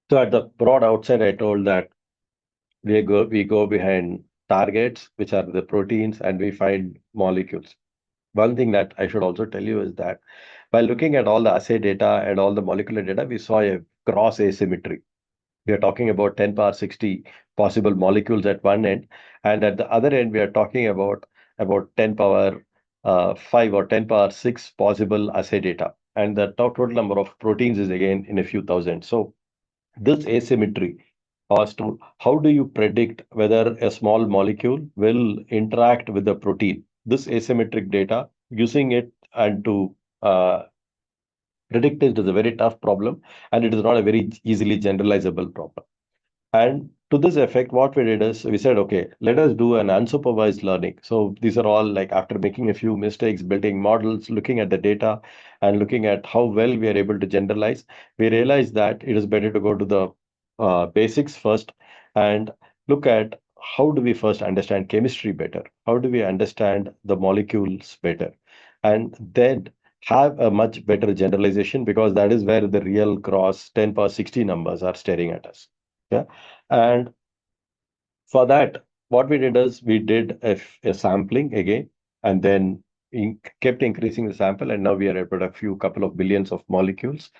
So at the broad outset, I told that we go behind targets, which are the proteins, and we find molecules. One thing that I should also tell you is that by looking at all the assay data and all the molecular data, we saw a gross asymmetry. We are talking about 10 power 60 possible molecules at one end, and at the other end, we are talking about 10 power 5 or 10 power 6 possible assay data. And the total number of proteins is again in a few thousand. So this asymmetry as to how do you predict whether a small molecule will interact with the protein. This asymmetric data, using it and to predict it is a very tough problem, and it is not a very easily generalizable problem. And to this effect, what we did is we said, okay, let us do an unsupervised learning. So these are all like after making a few mistakes, building models, looking at the data, and looking at how well we are able to generalize, we realized that it is better to go to the basics first and look at how do we first understand chemistry better? How do we understand the molecules better? And then have a much better generalization, because that is where the real gross 10 power 60 numbers are staring at us. Yeah. And for that, what we did is we did a sampling again, and then kept increasing the sample. And now we are at a couple of billions of molecules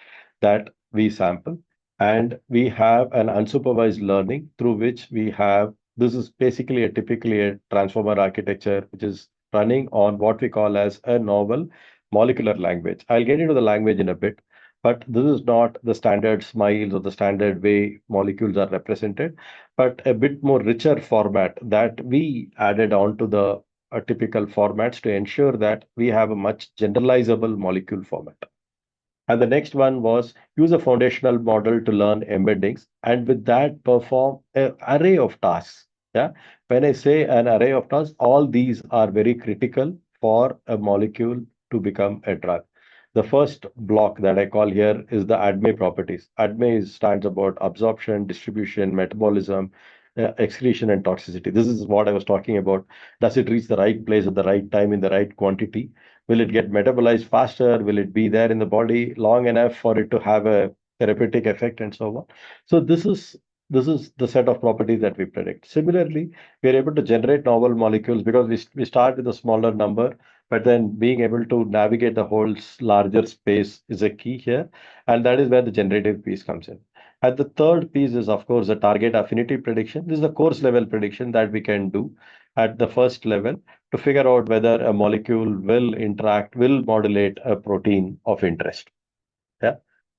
that we sample. And we have an unsupervised learning through which this is basically typically a transformer architecture, which is running on what we call as a novel molecular language. I'll get into the language in a bit, but this is not the standard smiles or the standard way molecules are represented, but a bit more richer format that we added on to the typical formats to ensure that we have a much generalizable molecule format. And the next one was use a foundational model to learn embeddings, and with that perform an array of tasks. Yeah. When I say an array of tasks, all these are very critical for a molecule to become a drug. The first block that I call here is the ADME properties. ADME stands about absorption, distribution, metabolism, excretion, and toxicity. This is what I was talking about. Does it reach the right place at the right time in the right quantity? Will it get metabolized faster? Will it be there in the body long enough for it to have a therapeutic effect and so on? So this is the set of properties that we predict. Similarly, we are able to generate novel molecules because we start with a smaller number, but then being able to navigate the whole larger space is a key here, and that is where the generative piece comes in. And the third piece is, of course, the target affinity prediction. This is the course level prediction that we can do at the first level to figure out whether a molecule will modulate a protein of interest. Yeah.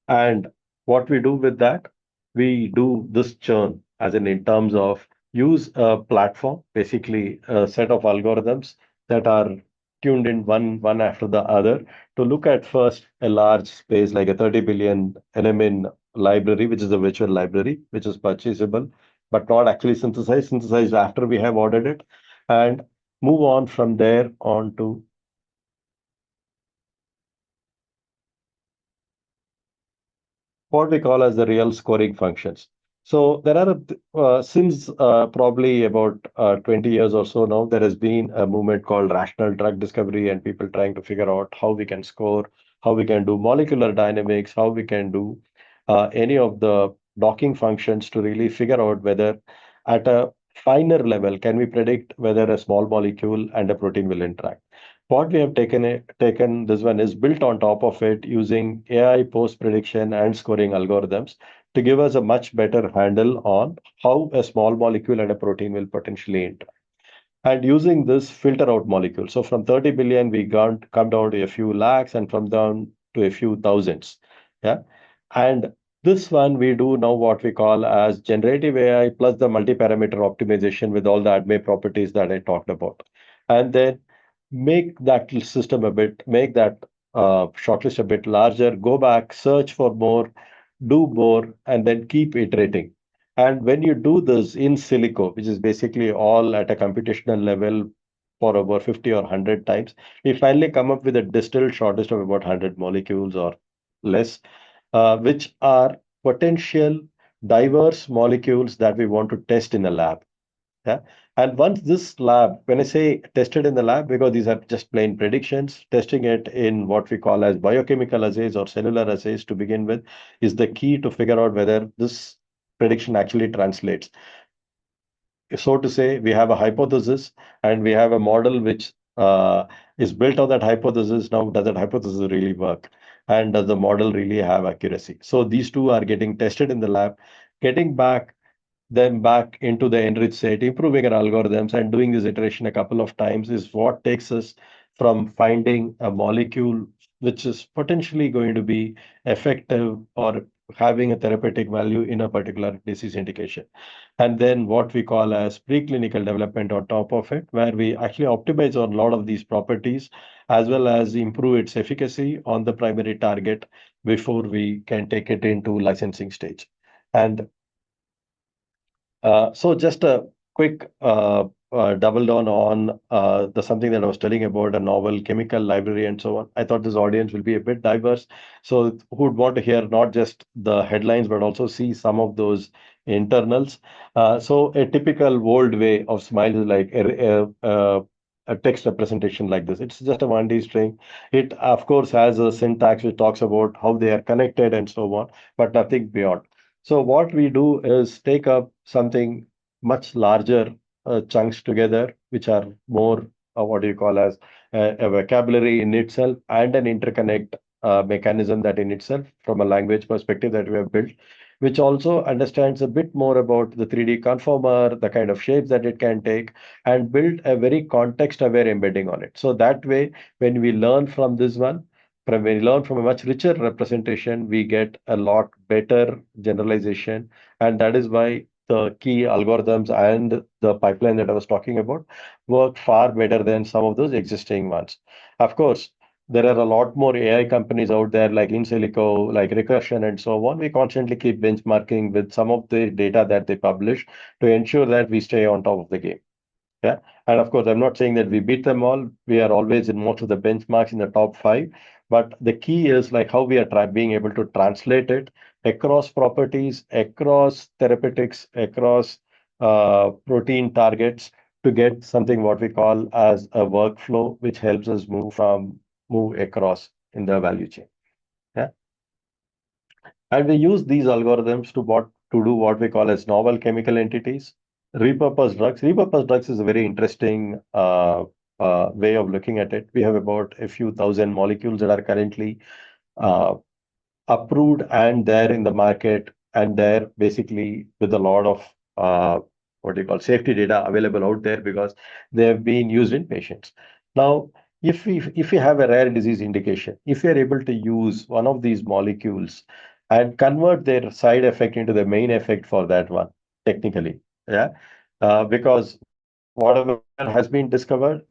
And what we do with that, we do this churn as in terms of use a platform, basically a set of algorithms that are tuned in one after the other to look at first a large space like a 30 billion NMN library, which is a virtual library, which is purchasable, but not actually synthesized after we have ordered it, and move on from there on to what we call as the real scoring functions. So there are, since probably about 20 years or so now, there has been a movement called rational drug discovery, and people trying to figure out how we can score, how we can do molecular dynamics, how we can do any of the docking functions to really figure out whether at a finer level, can we predict whether a small molecule and a protein will interact. What we have taken this one is built on top of it using AI post prediction and scoring algorithms to give us a much better handle on how a small molecule and a protein will potentially interact. And using this filter out molecules. So from 30 billion, we come down to a few lakhs, and from down to a few thousands. Yeah. And this one we do now what we call as generative AI plus the multi-parameter optimization with all the ADME properties that I talked about. And then make that system a bit, make that shortlist a bit larger, go back, search for more, do more, and then keep iterating. And when you do this in silico, which is basically all at a computational level for over 50 or 100 times, we finally come up with a distilled shortlist of about 100 molecules or less, which are potential diverse molecules that we want to test in a lab. Yeah. And once this lab, when I say tested in the lab, because these are just plain predictions, testing it in what we call as biochemical assays or cellular assays to begin with is the key to figure out whether this prediction actually translates. So to say, we have a hypothesis and we have a model which is built on that hypothesis. Now, does that hypothesis really work? And does the model really have accuracy? So these two are getting tested in the lab, getting them back into the enriched set, improving our algorithms, and doing this iteration a couple of times is what takes us from finding a molecule which is potentially going to be effective or having a therapeutic value in a particular disease indication. And then what we call as preclinical development on top of it, where we actually optimize on a lot of these properties as well as improve its efficacy on the primary target before we can take it into licensing stage. And so just a quick double down on the something that I was telling about a novel chemical library and so on. I thought this audience will be a bit diverse. So who would want to hear not just the headlines, but also see some of those internals. So a typical old way of SMILE is like a text representation like this. It's just a 1D string. It, of course, has a syntax which talks about how they are connected and so on, but nothing beyond. So what we do is take up something much larger chunks together, which are more what do you call as a vocabulary in itself and an interconnect mechanism that in itself from a language perspective that we have built, which also understands a bit more about the 3D conformer, the kind of shapes that it can take, and build a very context-aware embedding on it. So that way, when we learn from this one, when we learn from a much richer representation, we get a lot better generalization. And that is why the key algorithms and the pipeline that I was talking about work far better than some of those existing ones. Of course, there are a lot more AI companies out there like InSilico, like Recursion, and so on. We constantly keep benchmarking with some of the data that they publish to ensure that we stay on top of the game. Yeah. And of course, I'm not saying that we beat them all. We are always in most of the benchmarks in the top 5. But the key is like how we are being able to translate it across properties, across therapeutics, across protein targets to get something what we call as a workflow, which helps us move across in the value chain. Yeah. And we use these algorithms to do what we call as novel chemical entities. Repurposed drugs. Repurposed drugs is a very interesting way of looking at it. We have about a few thousand molecules that are currently uh, approved and they're in the market, and they're basically with a lot of what do you call safety data available out there because they have been used in patients. Now, if we have a rare disease indication, if we are able to use one of these molecules and convert their side effect into the main effect for that one, technically, yeah, because whatever has been discovered,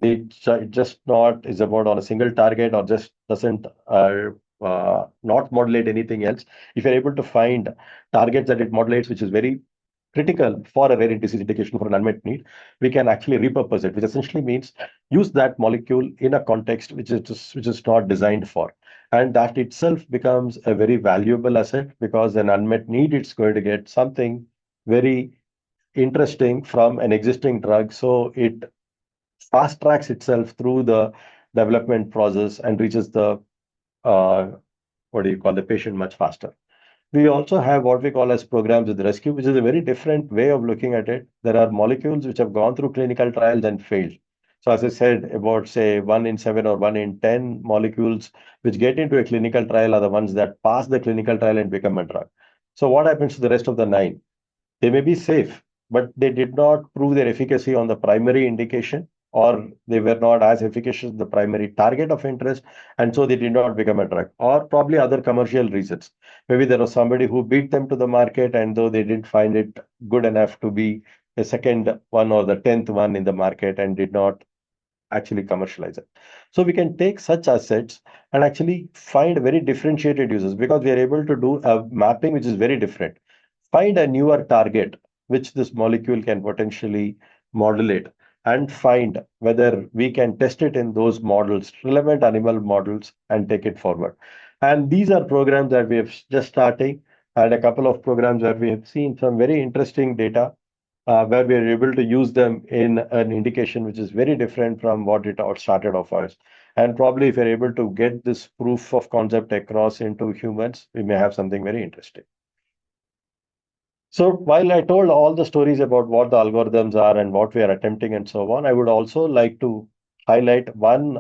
it just not is about on a single target or just doesn't not modulate anything else. If you're able to find targets that it modulates, which is very critical for a rare disease indication for an unmet need, we can actually repurpose it, which essentially means use that molecule in a context which is not designed for. And that itself becomes a very valuable asset because an unmet need, it's going to get something very interesting from an existing drug. So it fast tracks itself through the development process and reaches the uh, what do you call the patient much faster. We also have what we call as programs with rescue, which is a very different way of looking at it. There are molecules which have gone through clinical trials and failed. So as I said, about say 1 in 7 or 1 in 10 molecules which get into a clinical trial are the ones that pass the clinical trial and become a drug. So what happens to the rest of the 9? They may be safe, but they did not prove their efficacy on the primary indication. or they were not as efficacious as the primary target of interest, and so they did not become a drug, or probably other commercial reasons. Maybe there was somebody who beat them to the market, and though they didn't find it good enough to be the second one or the 10th one in the market and did not actually commercialize it. So we can take such assets and actually find very differentiated uses, because we are able to do a mapping which is very different. Find a newer target which this molecule can potentially modulate, and find whether we can test it in those models, relevant animal models, and take it forward. And these are programs that we have just starting, and a couple of programs where we have seen some very interesting data, where we are able to use them in an indication which is very different from what it all started off as. And probably if you're able to get this proof of concept across into humans, we may have something very interesting. So while I told all the stories about what the algorithms are and what we are attempting and so on, I would also like to highlight one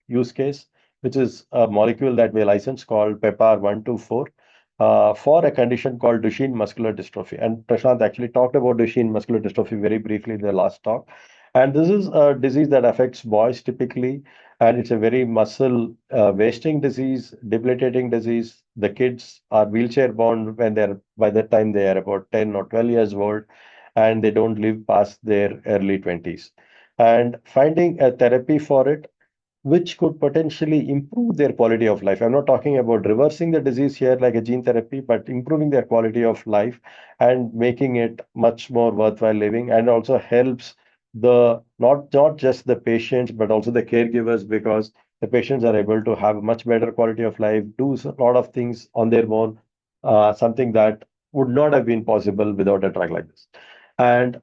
use case, which is a molecule that we licensed called PEPAR-124, for a condition called Duchenne muscular dystrophy. And Prashant actually talked about Duchenne muscular dystrophy very briefly in the last talk. And this is a disease that affects boys typically, and it's a very muscle wasting disease, debilitating disease. The kids are wheelchair bound when they're by the time they are about 10 or 12 years old, and they don't live past their early 20s. And finding a therapy for it which could potentially improve their quality of life. I'm not talking about reversing the disease here like a gene therapy, but improving their quality of life and making it much more worthwhile living, and also helps the not just the patients but also the caregivers, because the patients are able to have a much better quality of life, do a lot of things on their own, something that would not have been possible without a drug like this. And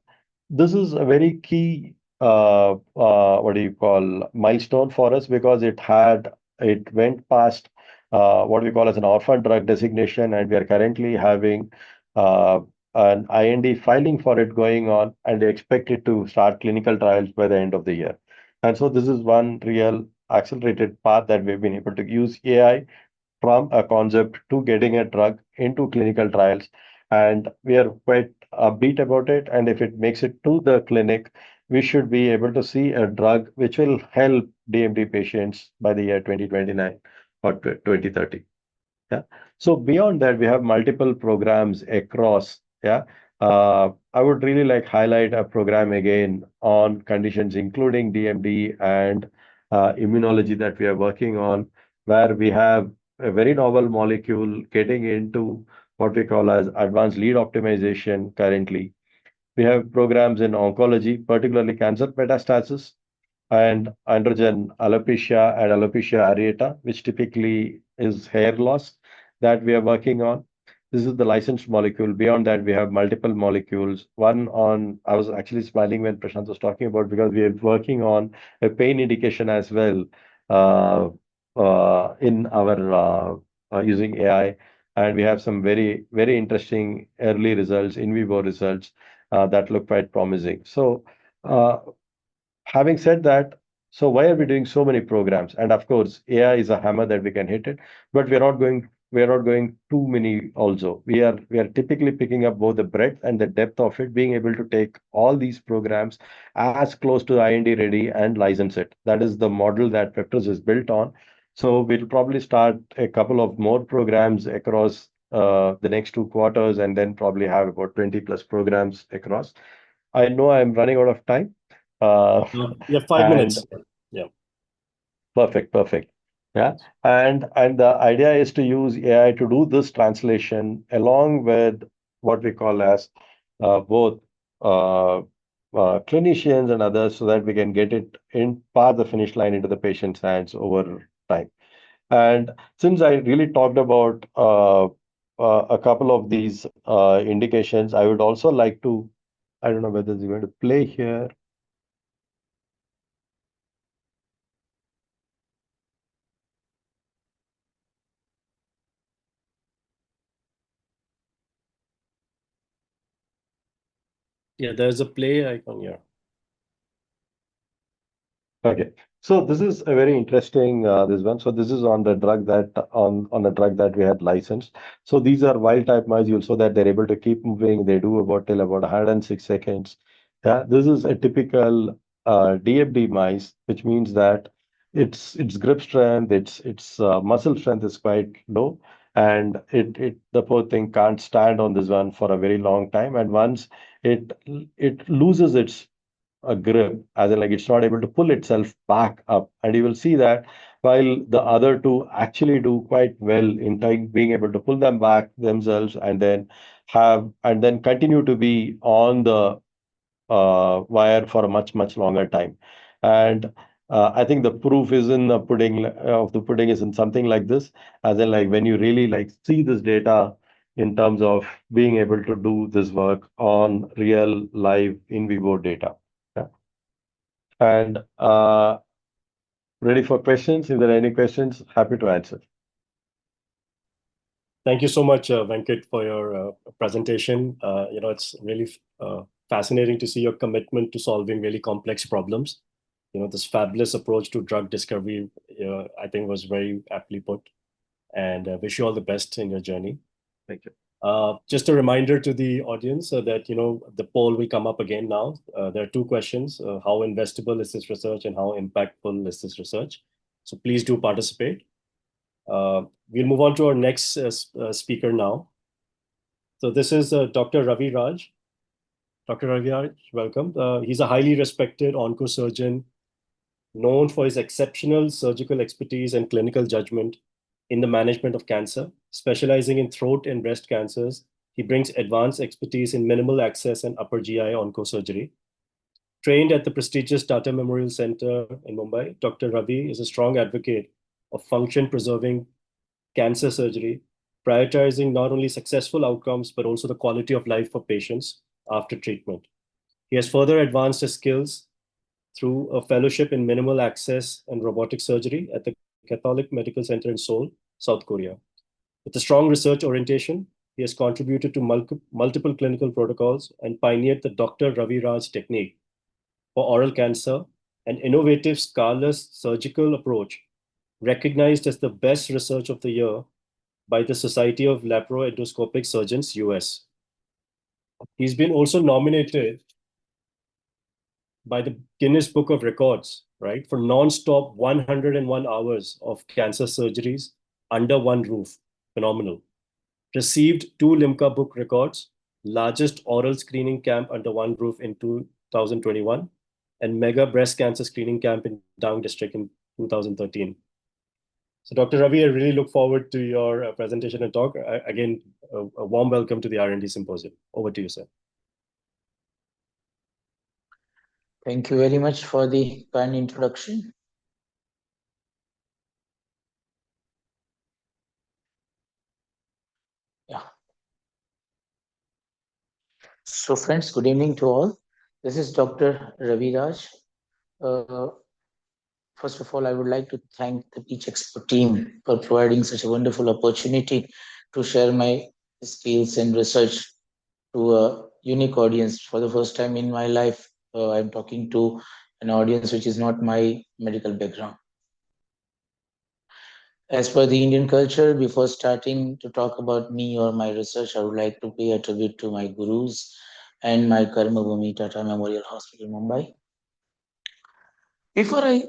this is a very key what do you call milestone for us, because it went past what we call as an orphan drug designation, and we are currently having uh, an IND filing for it going on, and we expect it to start clinical trials by the end of the year. And so this is one real accelerated path that we've been able to use AI from a concept to getting a drug into clinical trials. And we are quite upbeat about it. And if it makes it to the clinic, we should be able to see a drug which will help DMD patients by the year 2029 or 2030. Yeah. So beyond that, we have multiple programs across. Yeah. I would really like highlight a program again on conditions including DMD and immunology that we are working on, where we have a very novel molecule getting into what we call as advanced lead optimization currently. We have programs in oncology, particularly cancer metastasis, and androgen alopecia and alopecia areata, which typically is hair loss that we are working on. This is the licensed molecule. Beyond that, we have multiple molecules. One on, I was actually smiling when Prashant was talking about, because we are working on a pain indication as well, uh, in our using AI. And we have some very, very interesting early results, in vivo results, that look quite promising. So, uh, having said that, so why are we doing so many programs? And of course, AI is a hammer that we can hit it, but we're not going too many also. We are typically picking up both the breadth and the depth of it, being able to take all these programs as close to IND ready and license it. That is the model that Peptris is built on. So we'll probably start a couple of more programs across the next 2 quarters, and then probably have about 20 plus programs across. I know I'm running out of time. Uh, You have 5 minutes. and Yeah. perfect, perfect. Yeah. And the idea is to use AI to do this translation along with what we call as both uh, clinicians and others, so that we can get it in past the finish line into the patient's hands over time. And since I really talked about a couple of these indications, I would also like to, I don't know whether it's going to play here. Yeah, there's a play icon here. Okay, so this is a very interesting this one. So this is on the drug that on the drug that we had licensed. So these are wild type modules, so that they're able to keep moving. They do about till about 106 seconds. Yeah, this is a typical DFD mice, which means that its grip strength, its muscle strength is quite low, and the poor thing can't stand on this one for a very long time. And once it loses its grip, as in like it's not able to pull itself back up, and you will see that while the other two actually do quite well in time being able to pull them back themselves, and then continue to be on the wire for a much longer time. And I think the proof is in the pudding of the pudding is in something like this, as in like when you really like see this data in terms of being able to do this work on real live in vivo data. Yeah. And ready for questions? If there are any questions, happy to answer. Thank you so much, Venkat, for your presentation. It's really fascinating to see your commitment to solving really complex problems. This fabulous approach to drug discovery, I think was very aptly put. And wish you all the best in your journey. Thank you. Just a reminder to the audience that, the poll will come up again now. There are two questions. How investable is this research and how impactful is this research? So please do participate. We'll move on to our next speaker now. So this is Dr. Ravi Raj. Dr. Ravi Raj, welcome. He's a highly respected oncosurgeon known for his exceptional surgical expertise and clinical judgment in the management of cancer. Specializing in throat and breast cancers, he brings advanced expertise in minimal access and upper GI oncosurgery. Trained at the prestigious Tata Memorial Center in Mumbai, Dr. Ravi is a strong advocate of function-preserving cancer surgery, prioritizing not only successful outcomes, but also the quality of life for patients after treatment. He has further advanced his skills through a fellowship in minimal access and robotic surgery at the Catholic Medical Center in Seoul, South Korea. With a strong research orientation, he has contributed to multiple clinical protocols and pioneered the Dr. Ravi Raj technique for oral cancer, an innovative scarless surgical approach recognized as the best research of the year by the Society of Laparoendoscopic Surgeons, US. He's been also nominated by the Guinness Book of Records, right, for non-stop 101 hours of cancer surgeries under one roof. Phenomenal. Received 2 Limca Book records, largest oral screening camp under one roof in 2021, and mega breast cancer screening camp in Dang district in 2013. So Dr. Ravi, I really look forward to your presentation and talk. Again, a warm welcome to the R&D Symposium. Over to you, sir. Thank you very much for the kind introduction. Yeah. So friends, good evening to all. This is Dr. Ravi Raj. First of all, I would like to thank the Teach Expert team for providing such a wonderful opportunity to share my skills and research to a unique audience. For the first time in my life, I'm talking to an audience which is not my medical background. As per the Indian culture, before starting to talk about me or my research, I would like to pay a tribute to my gurus and my Karma Bhumi Tata Memorial Hospital, Mumbai. Before I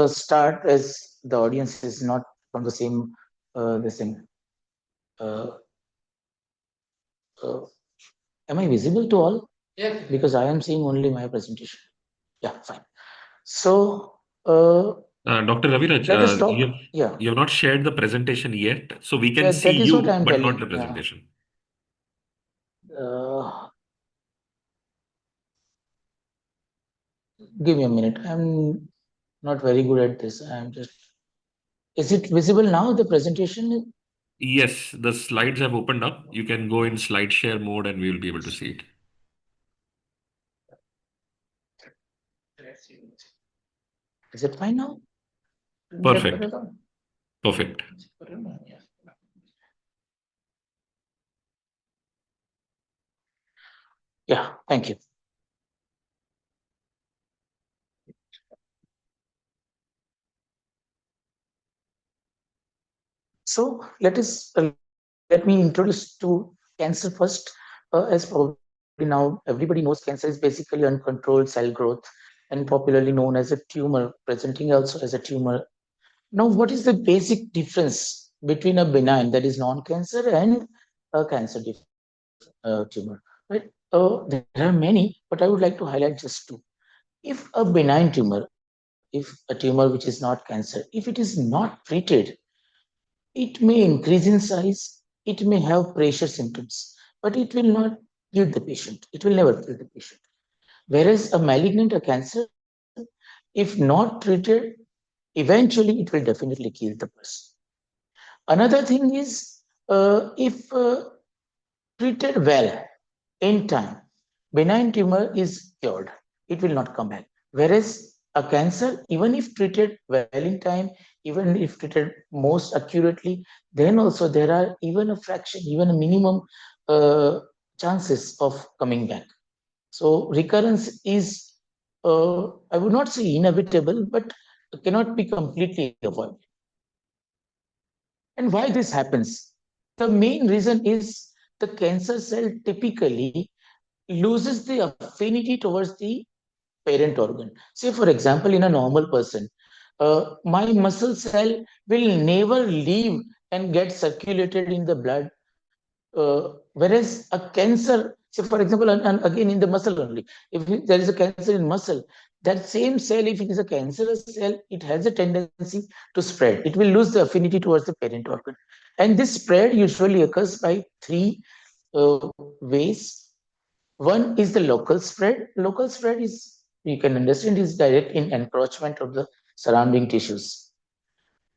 start, as the audience is not from the same, am I visible to all? Yeah. Because I am seeing only my presentation. Yeah, fine. So, Dr. Raviraj, let us talk. you have not shared the presentation yet, so we can see that is you, what I'm but telling. not the presentation. Give me a minute. I'm not very good at this. I'm just. Is it visible now, the presentation? Yes, the slides have opened up. You can go in slide share mode and we will be able to see it. Is it fine now? Perfect. Perfect. Yeah, thank you. So let me introduce to cancer first. As probably now everybody knows, cancer is basically uncontrolled cell growth and popularly known as a tumor, presenting also as a tumor. Now, what is the basic difference between a benign, that is non-cancer, and a cancer tumor? Right? There are many, but I would like to highlight just two. If a benign tumor, if a tumor which is not cancer, if it is not treated, it may increase in size, it may have pressure symptoms, but it will not kill the patient. It will never kill the patient. Whereas a malignant, a cancer, if not treated, eventually it will definitely kill the person. Another thing is, if treated well in time, benign tumor is cured. It will not come back. Whereas a cancer, even if treated well in time, even if treated most accurately, then also there are even a fraction, even a minimum uh, chances of coming back. So recurrence is, I would not say inevitable, but cannot be completely avoided. And why this happens? The main reason is the cancer cell typically loses the affinity towards the parent organ. Say, for example, in a normal person, my muscle cell will never leave and get circulated in the blood. Whereas a cancer, say, for example, and again in the muscle only, if there is a cancer in muscle, that same cell, if it is a cancerous cell, it has a tendency to spread. It will lose the affinity towards the parent organ. And this spread usually occurs by three ways. One is the local spread. Local spread is, you can understand, is direct in encroachment of the surrounding tissues.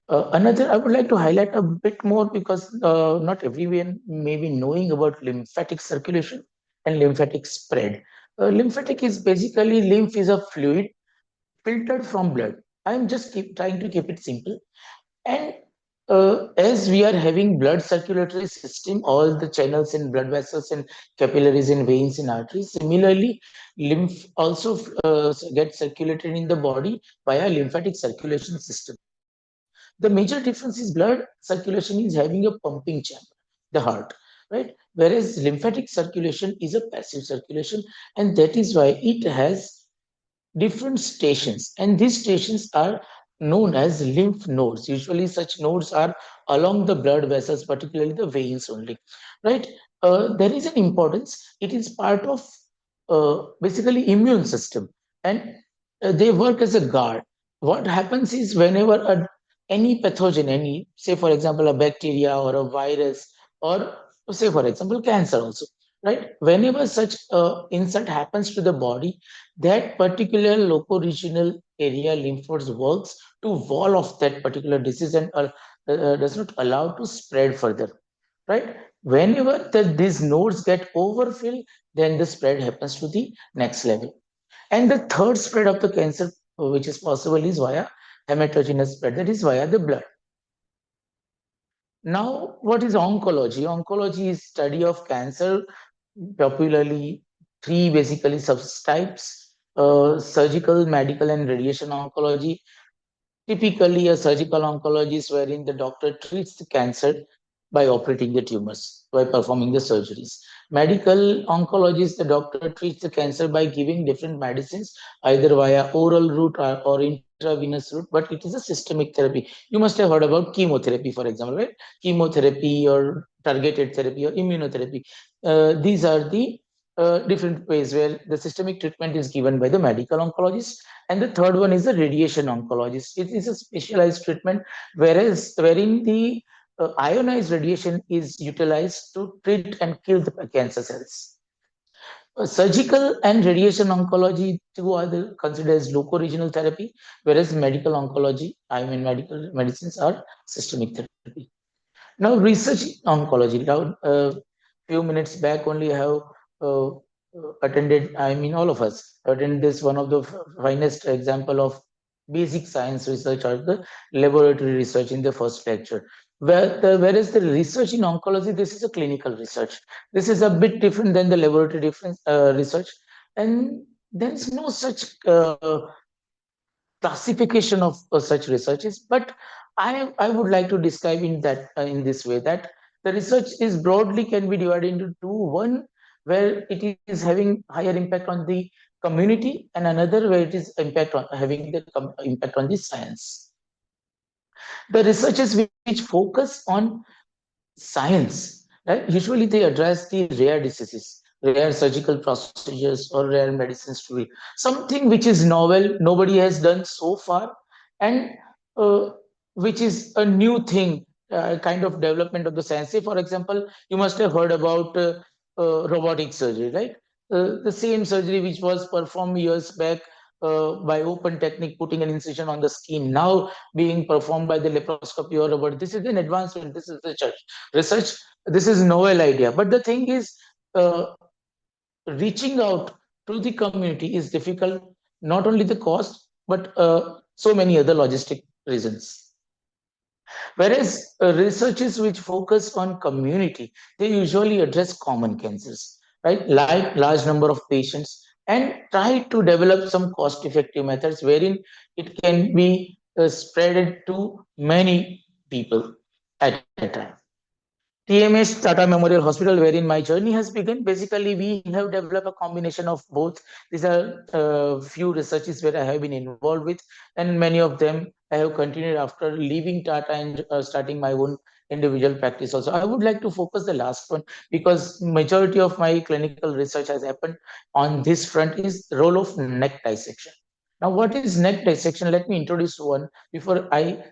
Another, I would like to highlight a bit more because not everyone may be knowing about lymphatic circulation and lymphatic spread. Lymphatic is basically, lymph is a fluid filtered from blood. I'm just trying to keep it simple. And as we are having blood circulatory system, all the channels in blood vessels and capillaries and veins and arteries, similarly, lymph also gets circulated in the body via lymphatic circulation system. The major difference is blood circulation is having a pumping chamber, the heart, right? Whereas lymphatic circulation is a passive circulation, and that is why it has different stations, and these stations are known as lymph nodes. Usually such nodes are along the blood vessels, particularly the veins only, right? There is an importance. It is part of basically immune system, and they work as a guard. What happens is whenever any pathogen, any, say for example a bacteria or a virus, or say for example cancer also, right? Whenever such insult happens to the body, that particular loco-regional area lymph nodes works to wall off that particular disease and does not allow to spread further, right? Whenever these nodes get overfilled, then the spread happens to the next level. And the third spread of the cancer, which is possible, is via hematogenous spread, that is via the blood. Now, what is oncology? Oncology is study of cancer, popularly three basically subtypes: surgical, medical, and radiation oncology. Typically, a surgical oncologist wherein the doctor treats the cancer by operating the tumors, by performing the surgeries. Medical oncologist, the doctor treats the cancer by giving different medicines, either via oral route or intravenous route, but it is a systemic therapy. You must have heard about chemotherapy, for example, right? Chemotherapy or targeted therapy or immunotherapy. These are the different ways where the systemic treatment is given by the medical oncologist. And the third one is the radiation oncologist. It is a specialized treatment, wherein the ionized radiation is utilized to treat and kill the cancer cells. Surgical and radiation oncology, two are considered as loco-regional therapy, whereas medical oncology, I mean medical medicines, are systemic therapy. Now, research oncology. Now, few minutes back only I have attended, I mean all of us attended this, one of the finest example of basic science research or the laboratory research in the first lecture. Whereas the research in oncology, this is a clinical research. This is a bit different than the laboratory difference, research. And there is no such classification of such researches, but I would like to describe in this way, that the research is broadly can be divided into two. One, where it is having higher impact on the community, and another where it is having the impact on the science. The researchers which focus on science, right? Usually they address the rare diseases, rare surgical procedures, or rare medicines to be something which is novel, nobody has done so far, and uh, which is a new thing, kind of development of the science. Say, for example, you must have heard about robotic surgery, right? The same surgery which was performed years back by open technique, putting an incision on the skin, now being performed by the laparoscopy or robot. This is an advancement. This is research. This is novel idea. But the thing is, reaching out to the community is difficult. Not only the cost, but so many other logistic reasons. Whereas researchers which focus on community, they usually address common cancers, right? Like large number of patients, and try to develop some cost-effective methods wherein it can be spread to many people at a time. TMS Tata Memorial Hospital, wherein my journey has begun. Basically, we have developed a combination of both. These are few researches where I have been involved with, and many of them I have continued after leaving Tata and starting my own individual practice. Also, I would like to focus the last one because majority of my clinical research has happened on this front is the role of neck dissection. Now, what is neck dissection? Let me introduce one before I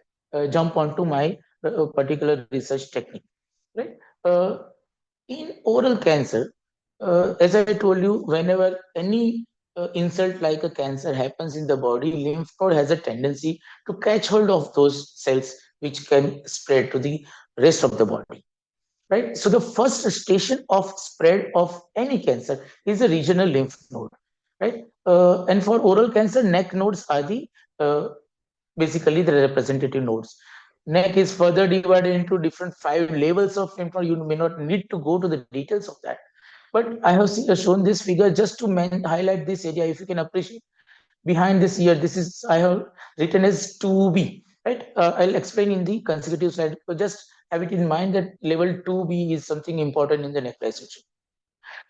jump onto my particular research technique. Right? In oral cancer, as I told you, whenever any insult like a cancer happens in the body, lymph node has a tendency to catch hold of those cells, which can spread to the rest of the body. Right? So the first station of spread of any cancer is a regional lymph node. Right? And for oral cancer, neck nodes are the basically the representative nodes. Neck is further divided into different 5 levels of lymph node. You may not need to go to the details of that. But I have shown this figure just to highlight this area. If you can appreciate behind this year, this is I have written as 2B. Right? I'll explain in the consecutive slide. But just have it in mind that level 2B is something important in the neck dissection.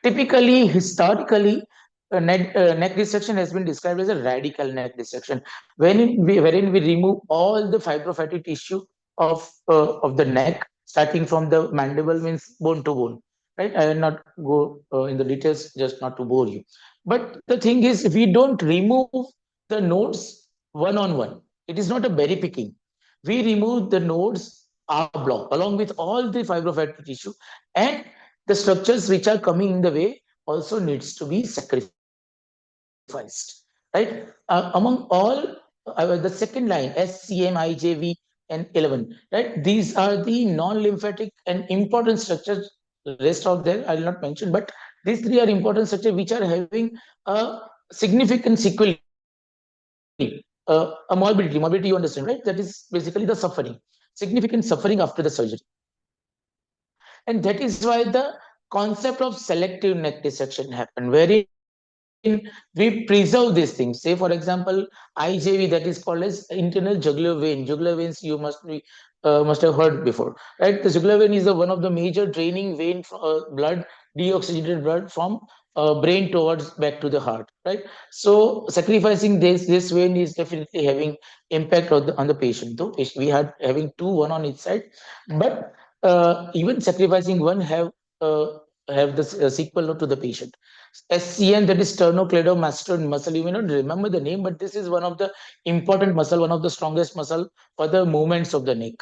Typically, historically, neck dissection has been described as a radical neck dissection, wherein we remove all the fibrofatty tissue of the neck, starting from the mandible, means bone to bone. Right? I will not go in the details, just not to bore you. But the thing is, we don't remove the nodes one on one. It is not a berry picking. We remove the nodes R block along with all the fibrofatty tissue, and the structures which are coming in the way also needs to be sacrificed, right? Among all, the second line, SCM, IJV, and 11, right? These are the non-lymphatic and important structures. The rest out there, I will not mention, but these 3 are important structures which are having a significant sequelae, a morbidity, you understand, right? That is basically the suffering, significant suffering after the surgery. And that is why the concept of selective neck dissection happened, wherein we preserve these things. Say, for example, IJV, that is called as internal jugular vein. Jugular veins you must have heard before, right? The jugular vein is one of the major draining vein for blood, deoxygenated blood from brain towards back to the heart, right? So sacrificing this vein is definitely having impact on the patient. Though we had having 2, one on each side, but even sacrificing one have the sequel to the patient. SCM, that is sternocleidomastoid muscle. You may not remember the name, but this is one of the important muscle, one of the strongest muscle for the movements of the neck.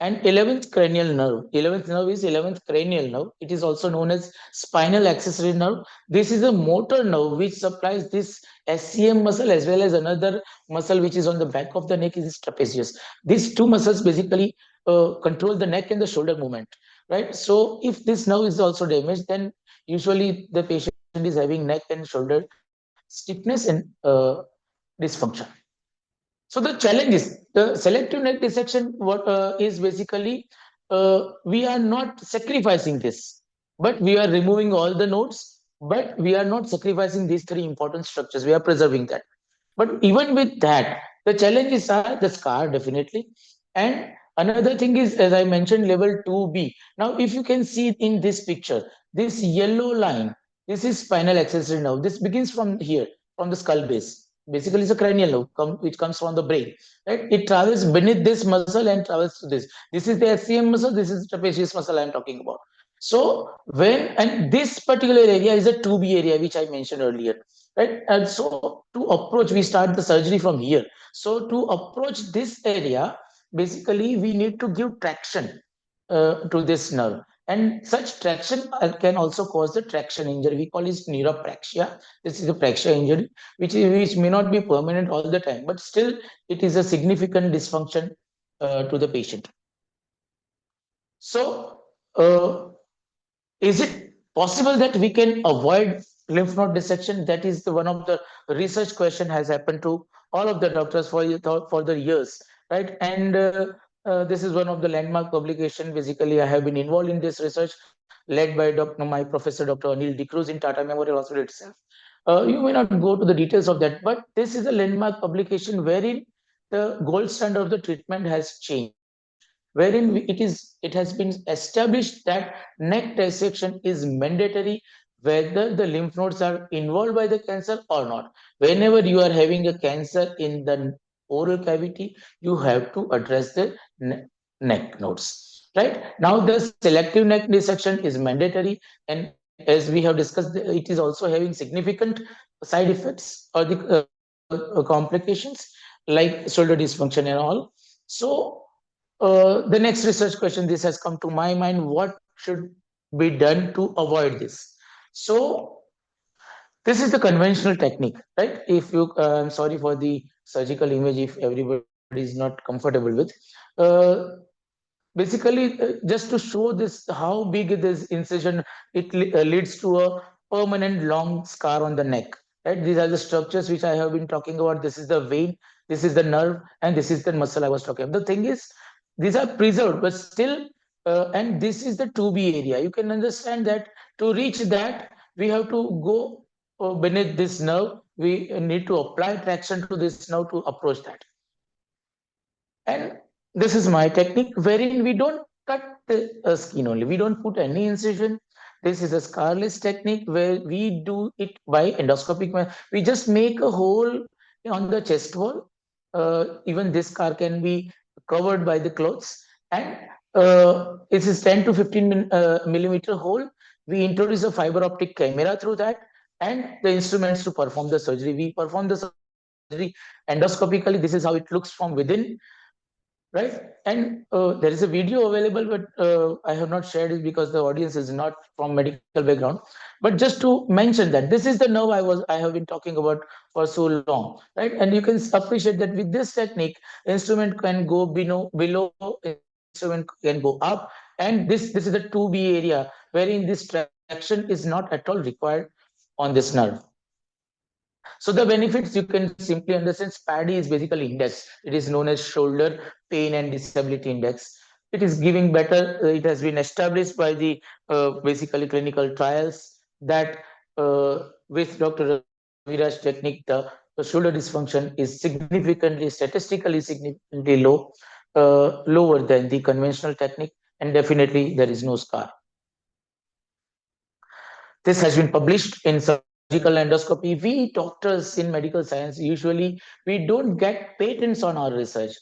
And 11th cranial nerve. 11th nerve is 11th cranial nerve. It is also known as spinal accessory nerve. This is a motor nerve which supplies this SCM muscle as well as another muscle which is on the back of the neck is trapezius. These 2 muscles basically control the neck and the shoulder movement, right? So if this nerve is also damaged, then usually the patient is having neck and shoulder stiffness and dysfunction. So the challenge is the selective neck dissection. What is basically we are not sacrificing this, but we are removing all the nodes, but we are not sacrificing these 3 important structures. We are preserving that. But even with that, the challenges are the scar definitely, and another thing is, as I mentioned, level 2B. Now, if you can see in this picture, this yellow line, this is spinal accessory nerve. This begins from here, from the skull base. Basically, it's a cranial nerve which comes from the brain. Right? It travels beneath this muscle and travels to this. This is the SCM muscle. This is the trapezius muscle I'm talking about. So and this particular area is a 2B area, which I mentioned earlier. Right? And so to approach, we start the surgery from here. So to approach this area, basically we need to give traction to this nerve. And such traction can also cause the traction injury. We call it neuropraxia. This is a praxia injury, which may not be permanent all the time, but still it is a significant dysfunction to the patient. So, is it possible that we can avoid lymph node dissection? That is one of the research question has happened to all of the doctors for the years, right? And this is one of the landmark publication. Basically, I have been involved in this research led by my professor, Dr. Anil D'Cruz in Tata Memorial Hospital itself. You may not go to the details of that, but this is a landmark publication wherein the gold standard of the treatment has changed, wherein it has been established that neck dissection is mandatory whether the lymph nodes are involved by the cancer or not. Whenever you are having a cancer in the oral cavity, you have to address the neck nodes. Right now, the selective neck dissection is mandatory, and as we have discussed, it is also having significant side effects or the complications like shoulder dysfunction and all. So the next research question, this has come to my mind, what should be done to avoid this? So this is the conventional technique, right? If you, I'm sorry for the surgical image if everybody is not comfortable with. Uh, Basically, just to show this how big this incision, it leads to a permanent long scar on the neck. Right? These are the structures which I have been talking about. This is the vein, this is the nerve, and this is the muscle I was talking about. The thing is, these are preserved, but still, and this is the 2B area. You can understand that to reach that, we have to go beneath this nerve. We need to apply traction to this nerve to approach that. And this is my technique wherein we don't cut the skin only. We don't put any incision. This is a scarless technique where we do it by endoscopic method. We just make a hole on the chest wall. Even this scar can be covered by the clothes. And it is 10 to 15 millimeter hole. We introduce a fiber optic camera through that and the instruments to perform the surgery. We perform the surgery endoscopically. This is how it looks from within, right? And there is a video available, but I have not shared it because the audience is not from medical background. But just to mention that this is the nerve I have been talking about for so long, right? And you can appreciate that with this technique, instrument can go below, instrument can go up, and this is the 2B area wherein this traction is not at all required on this nerve. So the benefits you can simply understand. SPADI is basically index. It is known as shoulder pain and disability index. It is giving better. It has been established by the basically clinical trials that with Dr. Raviraj technique, the shoulder dysfunction is statistically significantly lower than the conventional technique, and definitely there is no scar. This has been published in surgical endoscopy. We doctors in medical science, usually we don't get patents on our research.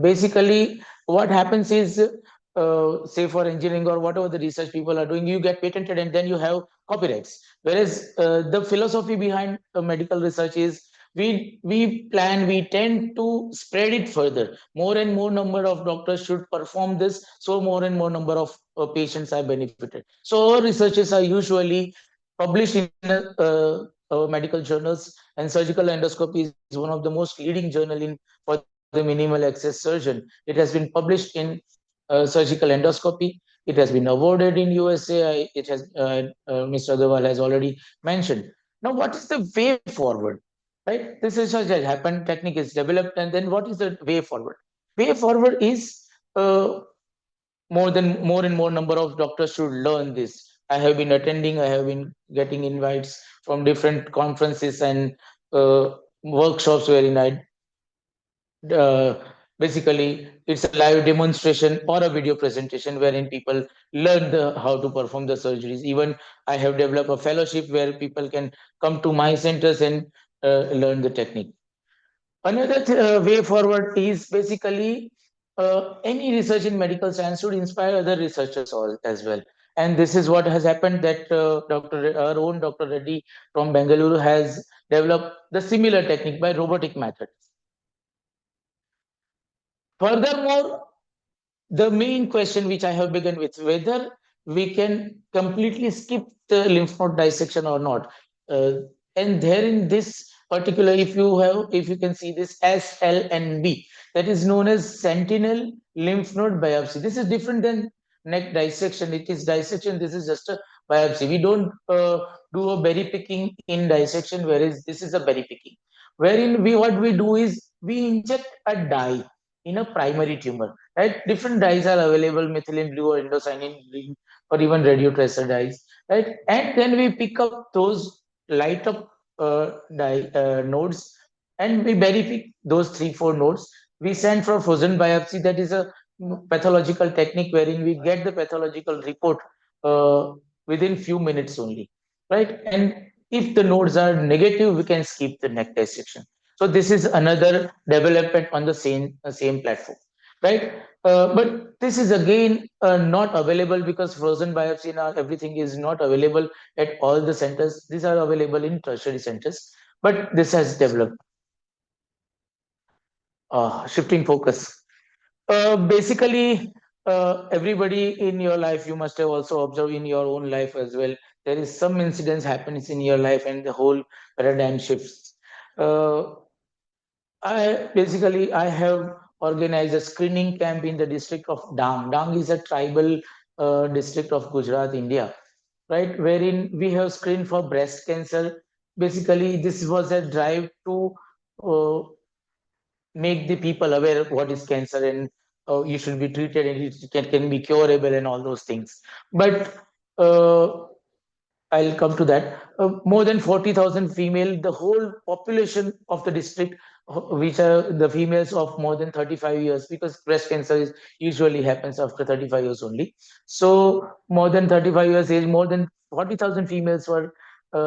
Basically, what happens is, say for engineering or whatever the research people are doing, you get patented and then you have copyrights. Whereas the philosophy behind medical research is we tend to spread it further. More and more number of doctors should perform this, so more and more number of patients are benefited. So our researches are usually published in medical journals, and surgical endoscopy is one of the most leading journal in for the minimal access surgeon. It has been published in surgical endoscopy. It has been awarded in USA. It has Mr. Agarwal has already mentioned. Now, what is the way forward? Right, this research has happened, technique is developed, and then what is the way forward? Way forward is more and more number of doctors should learn this. I have been attending, I have been getting invites from different conferences and workshops wherein I basically it's a live demonstration or a video presentation wherein people learn how to perform the surgeries. Even I have developed a fellowship where people can come to my centers and learn the technique. Another way forward is basically any research in medical science should inspire other researchers as well. And this is what has happened that our own Dr. Reddy from Bengaluru has developed the similar technique by robotic methods. Furthermore, the main question which I have begun with, whether we can completely skip the lymph node dissection or not. And there in this particular, if you can see this SLNB, that is known as sentinel lymph node biopsy. This is different than neck dissection. It is dissection. This is just a biopsy. We don't do a berry picking in dissection, whereas this is a berry picking, wherein what we do is we inject a dye in a primary tumor. Right, different dyes are available: methylene blue or indocyanine green, or even radio tracer dyes. Right, and then we pick up those light up dye nodes, and we berry pick those 3-4 nodes. We send for frozen biopsy. That is a pathological technique wherein we get the pathological report uh, within few minutes only. Right, and if the nodes are negative, we can skip the neck dissection. So this is another development on the same platform, right? But this is again not available because frozen biopsy now everything is not available at all the centers. These are available in tertiary centers, but this has developed. Shifting focus. Basically, everybody in your life, you must have also observed in your own life as well. There is some incidents happens in your life, and the whole paradigm shifts. Uh, I have organized a screening camp in the district of Dang. Dang is a tribal district of Gujarat, India, right? Wherein we have screened for breast cancer. Basically, this was a drive to uh, make the people aware of what is cancer, and you should be treated, and it can be curable and all those things. But uh, I'll come to that. More than 40,000 female, the whole population of the district, which are the females of more than 35 years, because breast cancer is usually happens after 35 years only. So more than 35 years age, more than 40,000 females were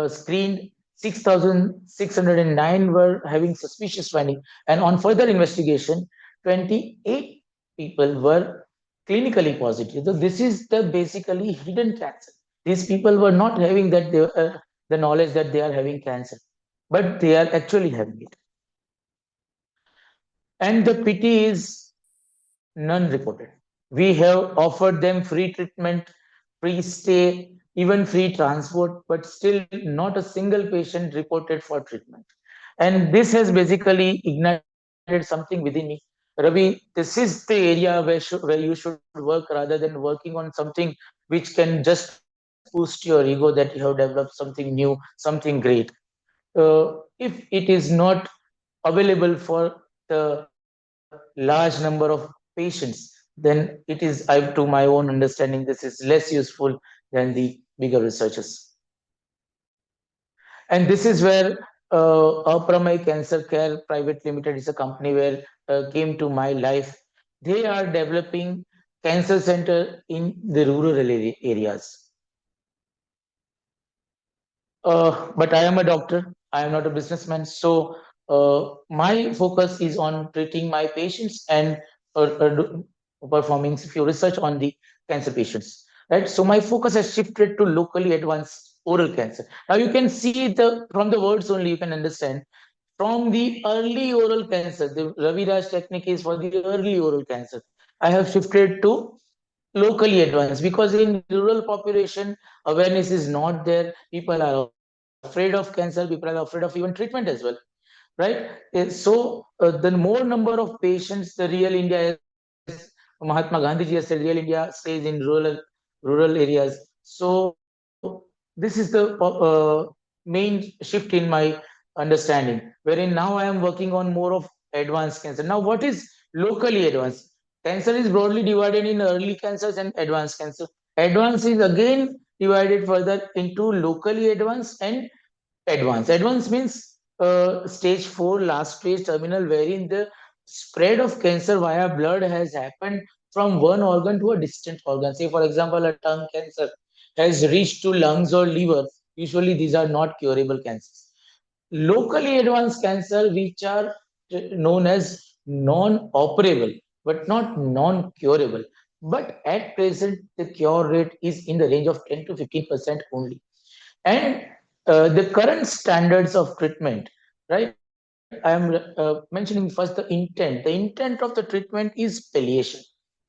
screened. 6,609 were having suspicious finding, and on further investigation, 28 people were clinically positive. So this is the basically hidden cancer. These people were not having the knowledge that they are having cancer, but they are actually having it. And the pity is none reported. We have offered them free treatment, free stay, even free transport, but still not a single patient reported for treatment. And this has basically ignited something within me. Ravi, this is the area where you should work rather than working on something which can just boost your ego that you have developed something new, something great. If it is not available for the large number of patients, then it is, to my own understanding, this is less useful than the bigger researchers. And this is where Apramai Cancer Care Private Limited is a company where came to my life. They are developing cancer center in the rural areas. But I am a doctor. I am not a businessman. So my focus is on treating my patients and performing few research on the cancer patients. Right. So my focus has shifted to locally advanced oral cancer. Now you can see the from the words only you can understand. From the early oral cancer, the Ravi Raj technique is for the early oral cancer. I have shifted to locally advanced because in rural population awareness is not there. People are afraid of cancer. People are afraid of even treatment as well, right? So the more number of patients, the real India, as Mahatma Gandhi ji has said, real India stays in rural areas. So this is the main shift in my understanding, wherein now I am working on more of advanced cancer. Now, what is locally advanced? Cancer is broadly divided in early cancers and advanced cancer. Advanced is again divided further into locally advanced and advanced. Advanced means stage 4, last stage terminal, wherein the spread of cancer via blood has happened from one organ to a distant organ. Say, for example, a tongue cancer has reached to lungs or liver. Usually, these are not curable cancers. locally advanced cancer, which are known as non-operable, but not non-curable. But at present, the cure rate is in the range of 10 to 15% only. And the current standards of treatment, right? I am mentioning first the intent. The intent of the treatment is palliation,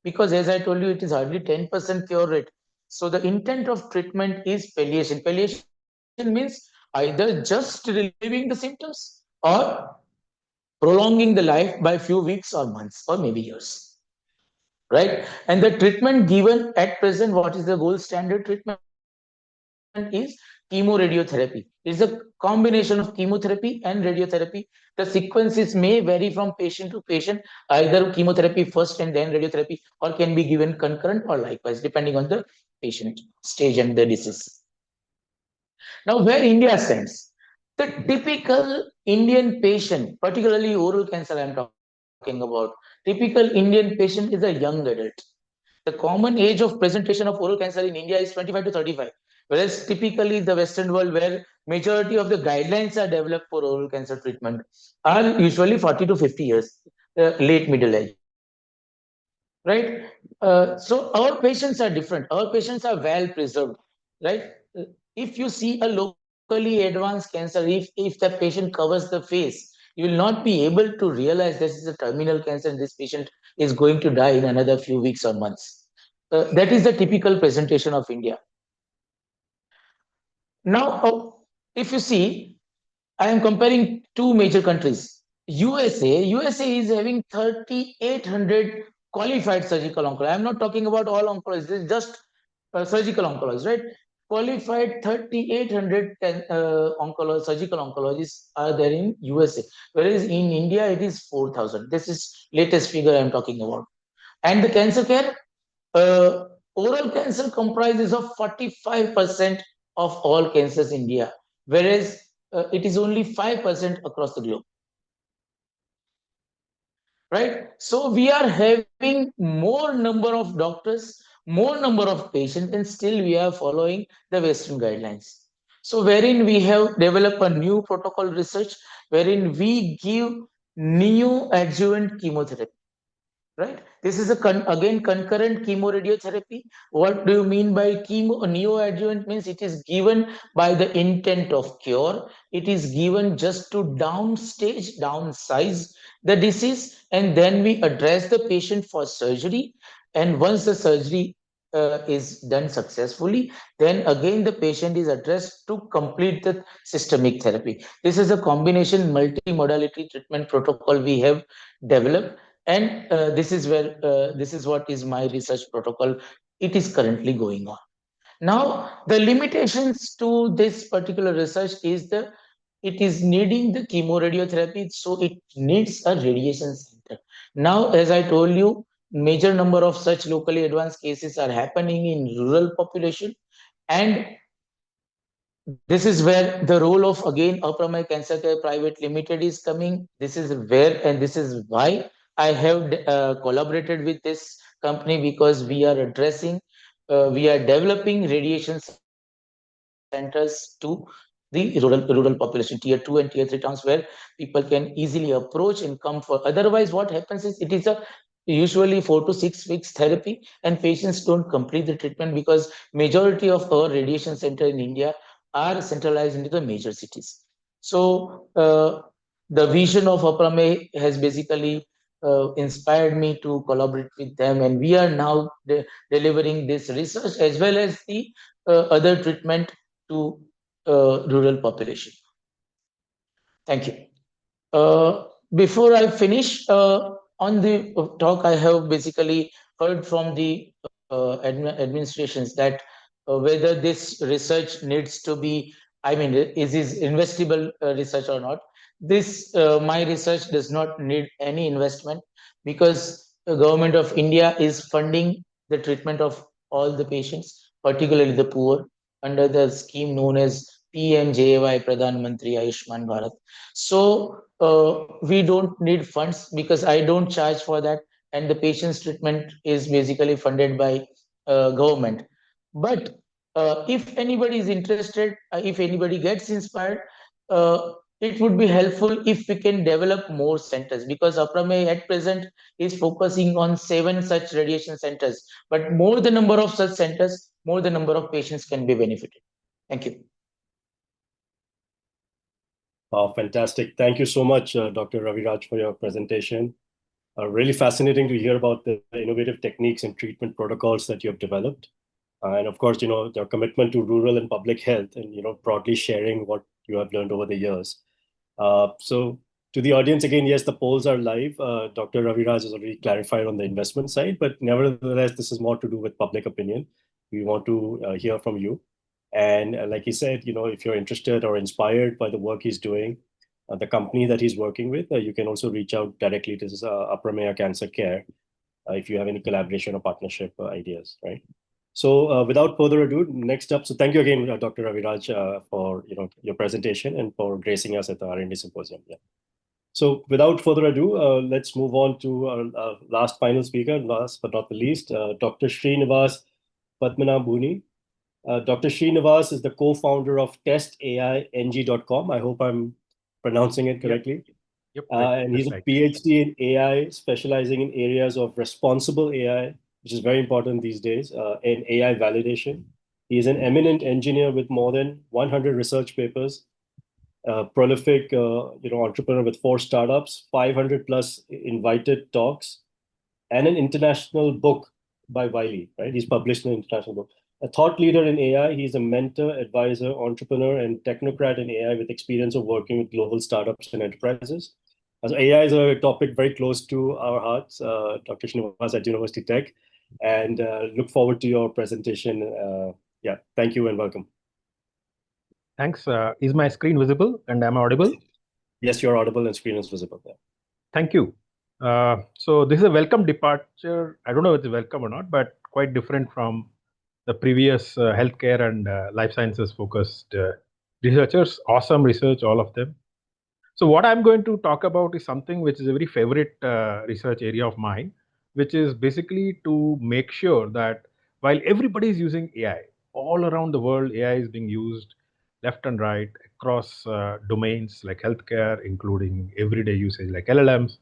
because as I told you, it is hardly 10% cure rate. So the intent of treatment is palliation. Palliation means either just relieving the symptoms or prolonging the life by few weeks or months or maybe years, right? And the treatment given at present, what is the gold standard treatment is chemoradiotherapy. It's a combination of chemotherapy and radiotherapy. The sequences may vary from patient to patient, either chemotherapy first and then radiotherapy, or can be given concurrent or likewise, depending on the patient stage and the disease. Now, where India stands, the typical Indian patient, particularly oral cancer, I'm talking about, typical Indian patient is a young adult. The common age of presentation of oral cancer in India is 25 to 35, whereas typically the Western world, where majority of the guidelines are developed for oral cancer treatment, are usually 40 to 50 years, late middle age, right? So our patients are different. Our patients are well preserved, right? If you see a locally advanced cancer, if the patient covers the face, you will not be able to realize this is a terminal cancer and this patient is going to die in another few weeks or months. That is the typical presentation of India. Now, if you see, I am comparing two major countries. USA is having 3,800 qualified surgical oncologists. I'm not talking about all oncologists, this is just surgical oncologists, right? Qualified 3,800 surgical oncologists are there in USA, whereas in India it is 4,000. This is latest figure I'm talking about. And the cancer care, uh, oral cancer comprises of 45% of all cancers in India, whereas it is only 5% across the globe, right? So we are having more number of doctors, more number of patients, and still we are following the Western guidelines. So wherein we have developed a new protocol research, wherein we give neoadjuvant chemotherapy, right? This is again concurrent chemoradiotherapy. What do you mean by chemo? Neoadjuvant means it is given by the intent of cure. It is given just to downstage, downsize the disease, and then we address the patient for surgery. And once the surgery is done successfully, then again the patient is addressed to complete the systemic therapy. This is a combination multi-modality treatment protocol we have developed, and this is what is my research protocol. It is currently going on. Now the limitations to this particular research is the it is needing the chemoradiotherapy, so it needs a radiation center. Now, as I told you, major number of such locally advanced cases are happening in rural population, and this is where the role of again Upramai Cancer Care Private Limited is coming. This is where, and this is why I have collaborated with this company, because we are addressing, we are developing radiation centers to the rural population, tier 2 and tier 3 towns, where people can easily approach and come for. Otherwise, what happens is it is a usually 4 to 6 weeks therapy, and patients don't complete the treatment because majority of our radiation center in India are centralized into the major cities. So the vision of Aprame has basically inspired me to collaborate with them, and we are now delivering this research as well as the other treatment to rural population. Thank you. Before I finish on the talk, I have basically heard from the administrations that whether this research needs to be, I mean, is investable research or not. This my research does not need any investment, because the government of India is funding the treatment of all the patients, particularly the poor, under the scheme known as PMJAY, Pradhan Mantri Ayushman Bharat. So we don't need funds because I don't charge for that, and the patient's treatment is basically funded by government. But if anybody is interested, if anybody gets inspired, uh, it would be helpful if we can develop more centers, because Apramea at present is focusing on 7 such radiation centers. But more the number of such centers, more the number of patients can be benefited. Thank you. Fantastic. Thank you so much, Dr. Raviraj, for your presentation. Really fascinating to hear about the innovative techniques and treatment protocols that you have developed. And of course, your commitment to rural and public health and, broadly sharing what you have learned over the years. So to the audience, again, yes, the polls are live. Dr. Raviraj has already clarified on the investment side, but nevertheless, this is more to do with public opinion. We want to hear from you. And like he said, if you're interested or inspired by the work he's doing, the company that he's working with, you can also reach out directly to Apramea Cancer Care if you have any collaboration or partnership ideas, right? So without further ado, next up, so thank you again, Dr. Raviraj, for your presentation and for gracing us at the R&D Symposium. Yeah. So without further ado, let's move on to our last final speaker, last but not the least, Dr. Srinivas Padmanabhuni. Dr. Srinivas is the co-founder of testai.ng.com. I hope I'm pronouncing it correctly. Yep, and he's a PhD in AI, specializing in areas of responsible AI, which is very important these days, and AI validation. He is an eminent engineer with more than 100 research papers, prolific entrepreneur with 4 startups, 500 plus invited talks, and an international book by Wiley, right? He's published an international book. A thought leader in AI, he's a mentor, advisor, entrepreneur, and technocrat in AI with experience of working with global startups and enterprises. So AI is a topic very close to our hearts, Dr. Srinivas at University Tech, and look forward to your presentation. Yeah, thank you and welcome. Thanks. Is my screen visible and am I audible? Yes, you're audible and screen is visible there. Thank you. So this is a welcome departure. I don't know if it's welcome or not, but quite different from the previous healthcare and life sciences focused researchers. Awesome research, all of them. So what I'm going to talk about is something which is a very favorite research area of mine, which is basically to make sure that while everybody is using AI, all around the world, AI is being used left and right across domains like healthcare, including everyday usage like LLMs.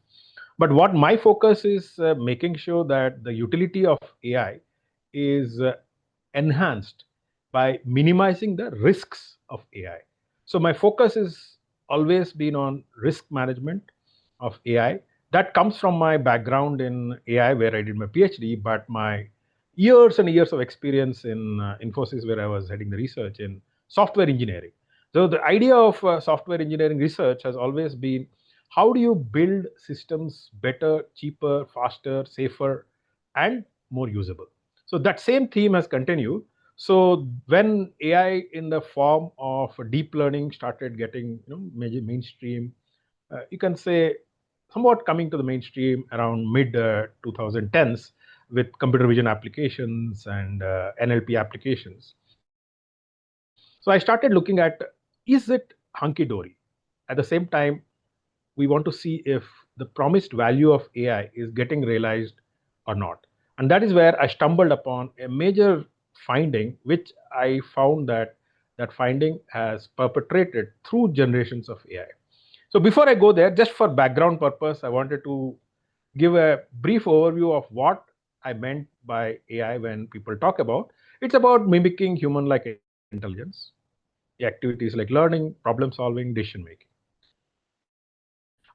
But what my focus is making sure that the utility of AI is enhanced by minimizing the risks of AI. So my focus is always been on risk management of AI. That comes from my background in AI, where I did my PhD, but my years and years of experience in Infosys, where I was heading the research in software engineering. So the idea of software engineering research has always been, how do you build systems better, cheaper, faster, safer, and more usable? So that same theme has continued. So when AI in the form of deep learning started getting major mainstream, you can say somewhat coming to the mainstream around mid 2010s with computer vision applications and NLP applications. So I started looking at, is it hunky-dory? At the same time, we want to see if the promised value of AI is getting realized or not. And that is where I stumbled upon a major finding, which I found that finding has perpetrated through generations of AI. So before I go there, just for background purpose, I wanted to give a brief overview of what I meant by AI when people talk about. It's about mimicking human-like intelligence, activities like learning, problem solving, decision making.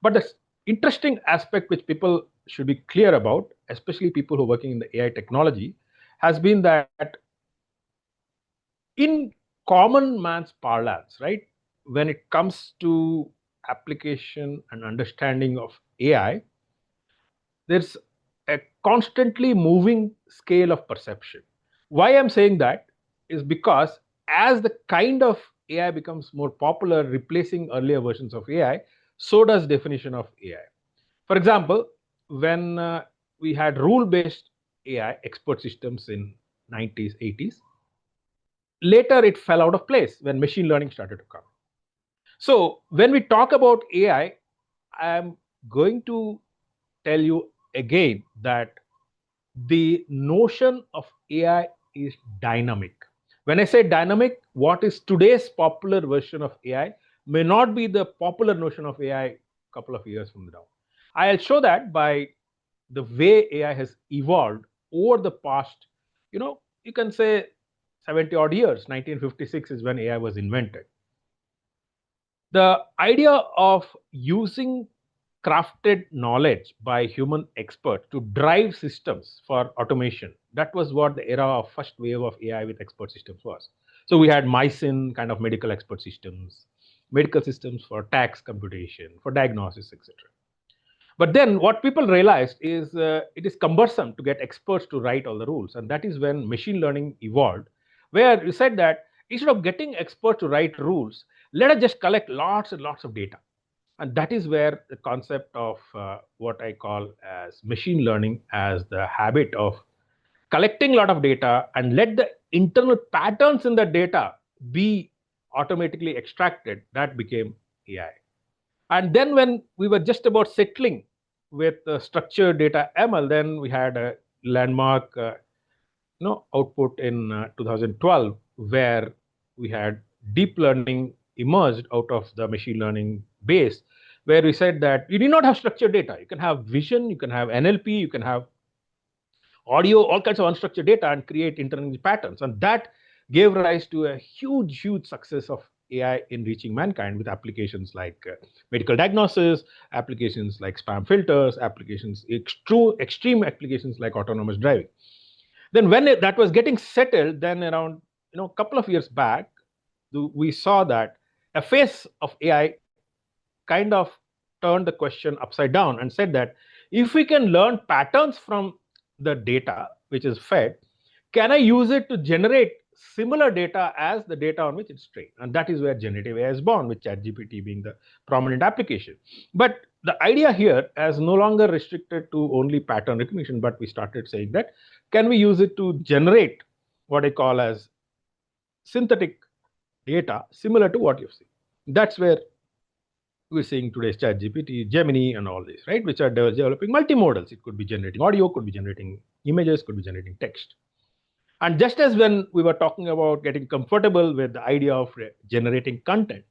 But the interesting aspect which people should be clear about, especially people who are working in the AI technology, has been that in common man's parlance, right, when it comes to application and understanding of AI, there's a constantly moving scale of perception. Why I'm saying that is because as the kind of AI becomes more popular, replacing earlier versions of AI, so does definition of AI. For example, when we had rule-based AI expert systems in 90s, 80s, later it fell out of place when machine learning started to come. So when we talk about AI, I'm going to tell you again that the notion of AI is dynamic. When I say dynamic, what is today's popular version of AI may not be the popular notion of AI a couple of years from now. I'll show that by the way AI has evolved over the past, you can say 70 odd years. 1956 is when AI was invented. The idea of using crafted knowledge by human experts to drive systems for automation, that was what the era of first wave of AI with expert systems was. So we had Mycin kind of medical expert systems, medical systems for tax computation, for diagnosis, etc. But then what people realized is it is cumbersome to get experts to write all the rules. And that is when machine learning evolved, where you said that instead of getting experts to write rules, let us just collect lots and lots of data. And that is where the concept of what I call as machine learning, as the habit of collecting a lot of data and let the internal patterns in the data be automatically extracted, that became AI. And then when we were just about settling with structured data ML, then we had a landmark output in 2012, where we had deep learning emerged out of the machine learning base, where we said that you need not have structured data. You can have vision, you can have NLP, you can have audio, all kinds of unstructured data, and create internal patterns. And that gave rise to a huge, huge success of AI in reaching mankind with applications like medical diagnosis, applications like spam filters, applications, extreme applications like autonomous driving. Then when that was getting settled, then around a couple of years back, we saw that a face of AI kind of turned the question upside down and said that if we can learn patterns from the data which is fed, can I use it to generate similar data as the data on which it's trained? And that is where generative AI is born, with ChatGPT being the prominent application. But the idea here is no longer restricted to only pattern recognition, but we started saying that can we use it to generate what I call as synthetic data similar to what you've seen? That's where we're seeing today's ChatGPT, Gemini, and all these, right, which are developing multimodals. It could be generating audio, could be generating images, could be generating text. And just as when we were talking about getting comfortable with the idea of generating content,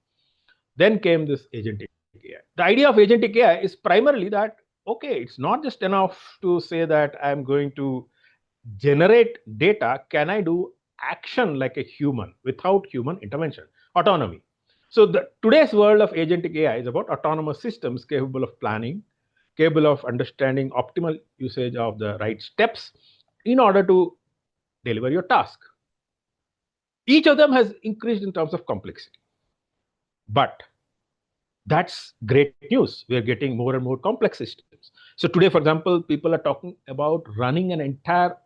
then came this agentic AI. The idea of agentic AI is primarily that, okay, it's not just enough to say that I'm going to generate data. Can I do action like a human without human intervention? Autonomy. So today's world of agentic AI is about autonomous systems capable of planning, capable of understanding optimal usage of the right steps in order to deliver your task. Each of them has increased in terms of complexity. But that's great news. We are getting more and more complex systems. So today, for example, people are talking about running an entire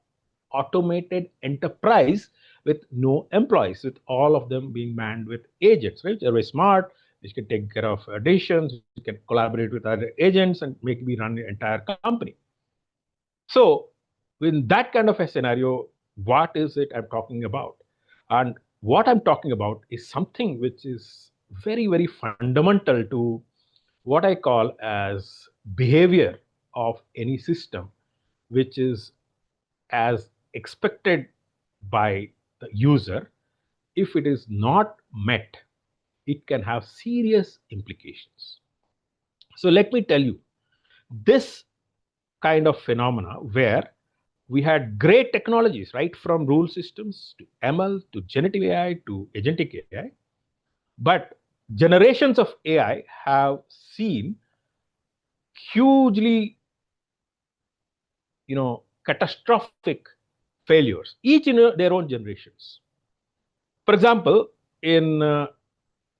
automated enterprise with no employees, with all of them being manned with agents, right? They're very smart, which can take care of decisions, you can collaborate with other agents and maybe run the entire company. So in that kind of a scenario, what is it I'm talking about? And what I'm talking about is something which is very, very fundamental to what I call as behavior of any system, which is as expected by the user. If it is not met, it can have serious implications. So let me tell you, this kind of phenomena where we had great technologies, right, from rule systems to ML to generative AI to agentic AI, but generations of AI have seen hugely, catastrophic failures, each in their own generations. For example, in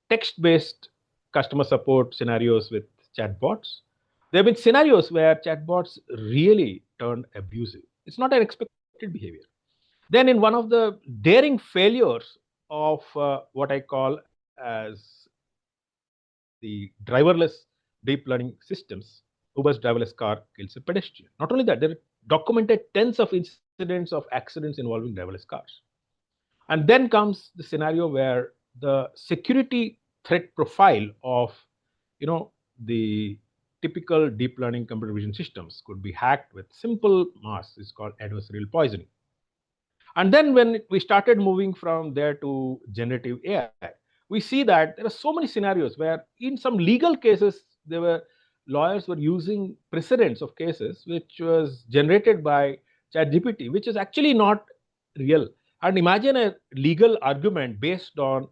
text-based customer support scenarios with chatbots, there have been scenarios where chatbots really turned abusive. It's not an expected behavior. Then in one of the daring failures of what I call as the driverless deep learning systems, Uber's driverless car kills a pedestrian. Not only that, there are documented tens of incidents of accidents involving driverless cars. And then comes the scenario where the security threat profile of, the typical deep learning computer vision systems could be hacked with simple masks. It's called adversarial poisoning. And then when we started moving from there to generative AI, we see that there are so many scenarios where in some legal cases, lawyers were using precedents of cases which was generated by ChatGPT, which is actually not real. And imagine a legal argument based on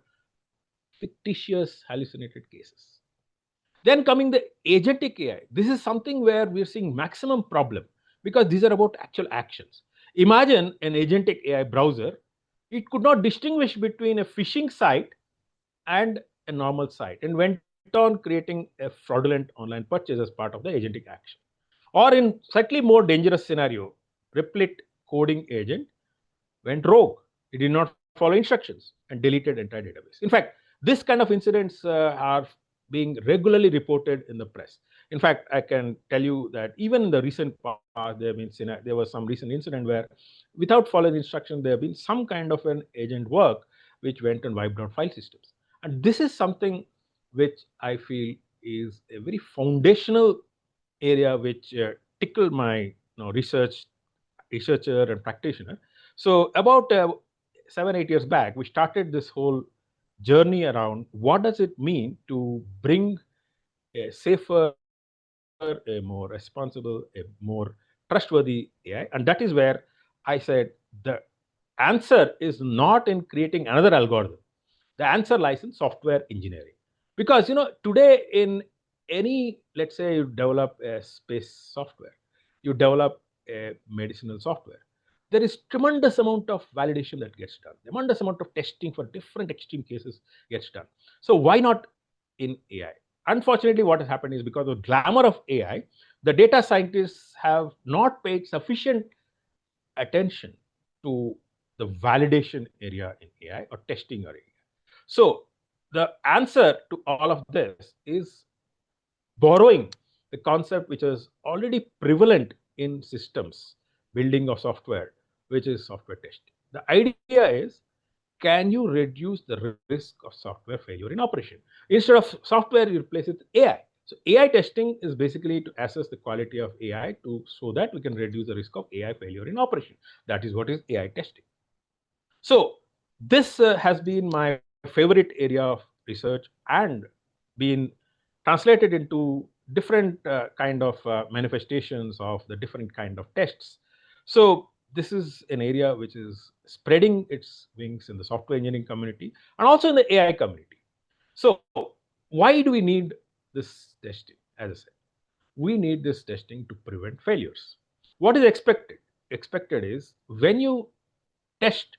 fictitious hallucinated cases. Then coming the agentic AI, this is something where we're seeing maximum problem because these are about actual actions. Imagine an agentic AI browser, it could not distinguish between a phishing site and a normal site and went on creating a fraudulent online purchase as part of the agentic action. Or in slightly more dangerous scenario, Replit coding agent went rogue. It did not follow instructions and deleted entire database. In fact, this kind of incidents are being regularly reported in the press. In fact, I can tell you that even in the recent past, there was some recent incident where, without following instructions, there have been some kind of an agent work which went and wiped out file systems. And this is something which I feel is a very foundational area which tickled my researcher and practitioner. So about 7-8 years back, we started this whole journey around what does it mean to bring a safer, a more responsible, a more trustworthy AI. And that is where I said the answer is not in creating another algorithm. The answer lies in software engineering. Because today in any, let's say you develop a space software, you develop a medicinal software, there is tremendous amount of validation that gets done, tremendous amount of testing for different extreme cases gets done. So why not in AI? Unfortunately, what has happened is because of the glamour of AI, the data scientists have not paid sufficient attention to the validation area in AI or testing area. So the answer to all of this is borrowing the concept which is already prevalent in systems, building of software, which is software testing. The idea is, can you reduce the risk of software failure in operation? Instead of software, you replace it with AI. So AI testing is basically to assess the quality of AI so that we can reduce the risk of AI failure in operation. That is what is AI testing. So this has been my favorite area of research and been translated into different kind of manifestations of the different kind of tests. So this is an area which is spreading its wings in the software engineering community and also in the AI community. So why do we need this testing? As I said, we need this testing to prevent failures. What is expected? Expected is when you test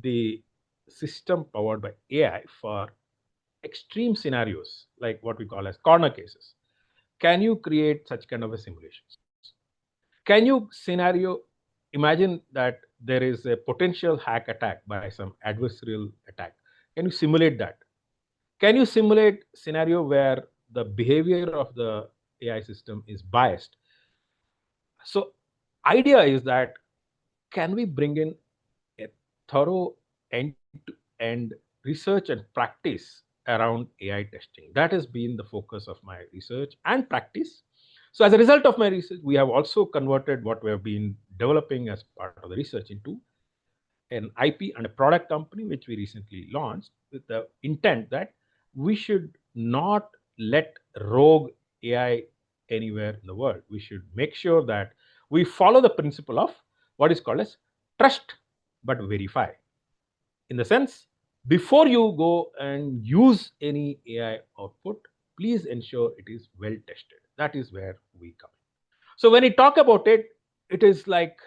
the system powered by AI for extreme scenarios, like what we call as corner cases, can you create such kind of a simulations? Can you imagine that there is a potential hack attack by some adversarial attack? Can you simulate that? Can you simulate scenario where the behavior of the AI system is biased? So idea is that can we bring in a thorough end-to-end research and practice around AI testing? That has been the focus of my research and practice. So as a result of my research, we have also converted what we have been developing as part of the research into an IP and a product company, which we recently launched with the intent that we should not let rogue AI anywhere in the world. We should make sure that we follow the principle of what is called as trust but verify. In the sense, before you go and use any AI output, please ensure it is well tested. That is where we come. So when we talk about it, it is like,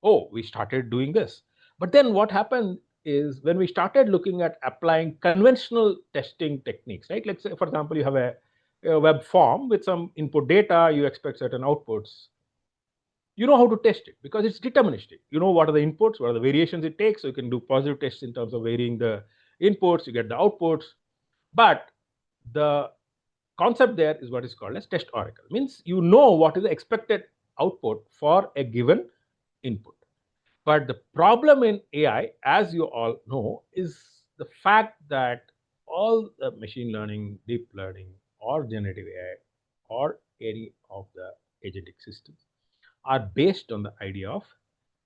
oh, we started doing this. But then what happened is when we started looking at applying conventional testing techniques, right? Let's say, for example, you have a web form with some input data, you expect certain outputs. You know how to test it because it's deterministic. You know what are the inputs, what are the variations it takes. So you can do positive tests in terms of varying the inputs, you get the outputs. But the concept there is what is called as test oracle. Means you know what is the expected output for a given input. But the problem in AI, as you all know, is the fact that all the machine learning, deep learning, or generative AI, or any of the agentic systems are based on the idea of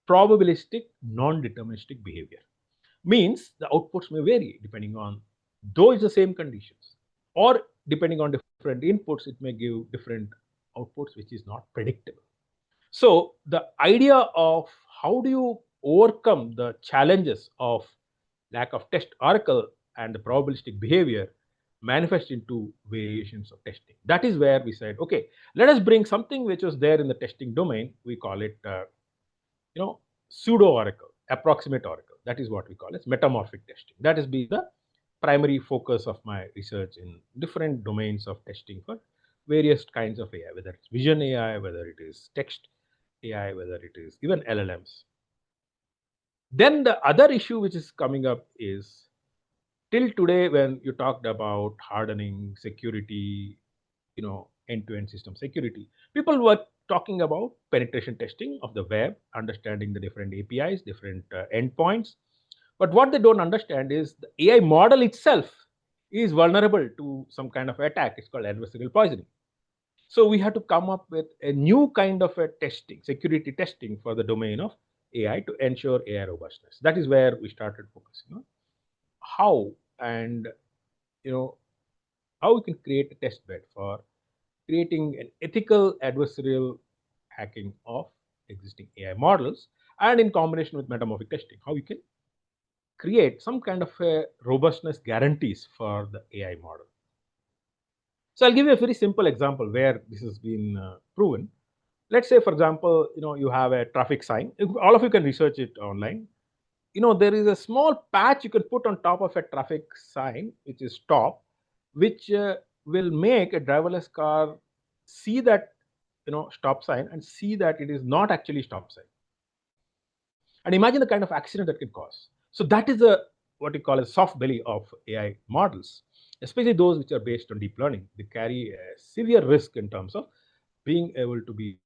probabilistic, non-deterministic behavior. Means the outputs may vary depending on though it's the same conditions, or depending on different inputs, it may give different outputs, which is not predictable. So the idea of how do you overcome the challenges of lack of test oracle and the probabilistic behavior manifest into variations of testing. That is where we said, okay, let us bring something which was there in the testing domain. We call it, pseudo oracle, approximate oracle. That is what we call it, metamorphic testing. That has been the primary focus of my research in different domains of testing for various kinds of AI, whether it's vision AI, whether it is text AI, whether it is even LLMs. Then the other issue which is coming up is, till today, when you talked about hardening security, end-to-end system security, people were talking about penetration testing of the web, understanding the different APIs, different endpoints. But what they don't understand is the AI model itself is vulnerable to some kind of attack. It's called adversarial poisoning. So we had to come up with a new kind of a testing, security testing for the domain of AI to ensure AI robustness. That is where we started focusing on how, and how we can create a test bed for creating an ethical adversarial hacking of existing AI models, and in combination with metamorphic testing, how you can create some kind of a robustness guarantees for the AI model. So I'll give you a very simple example where this has been proven. Let's say, for example, you have a traffic sign. All of you can research it online. There is a small patch you can put on top of a traffic sign, which is stop, which will make a driverless car see that stop sign and see that it is not actually stop sign. And imagine the kind of accident that can cause. So that is what we call a soft belly of AI models, especially those which are based on deep learning. They carry a severe risk in terms of being able to be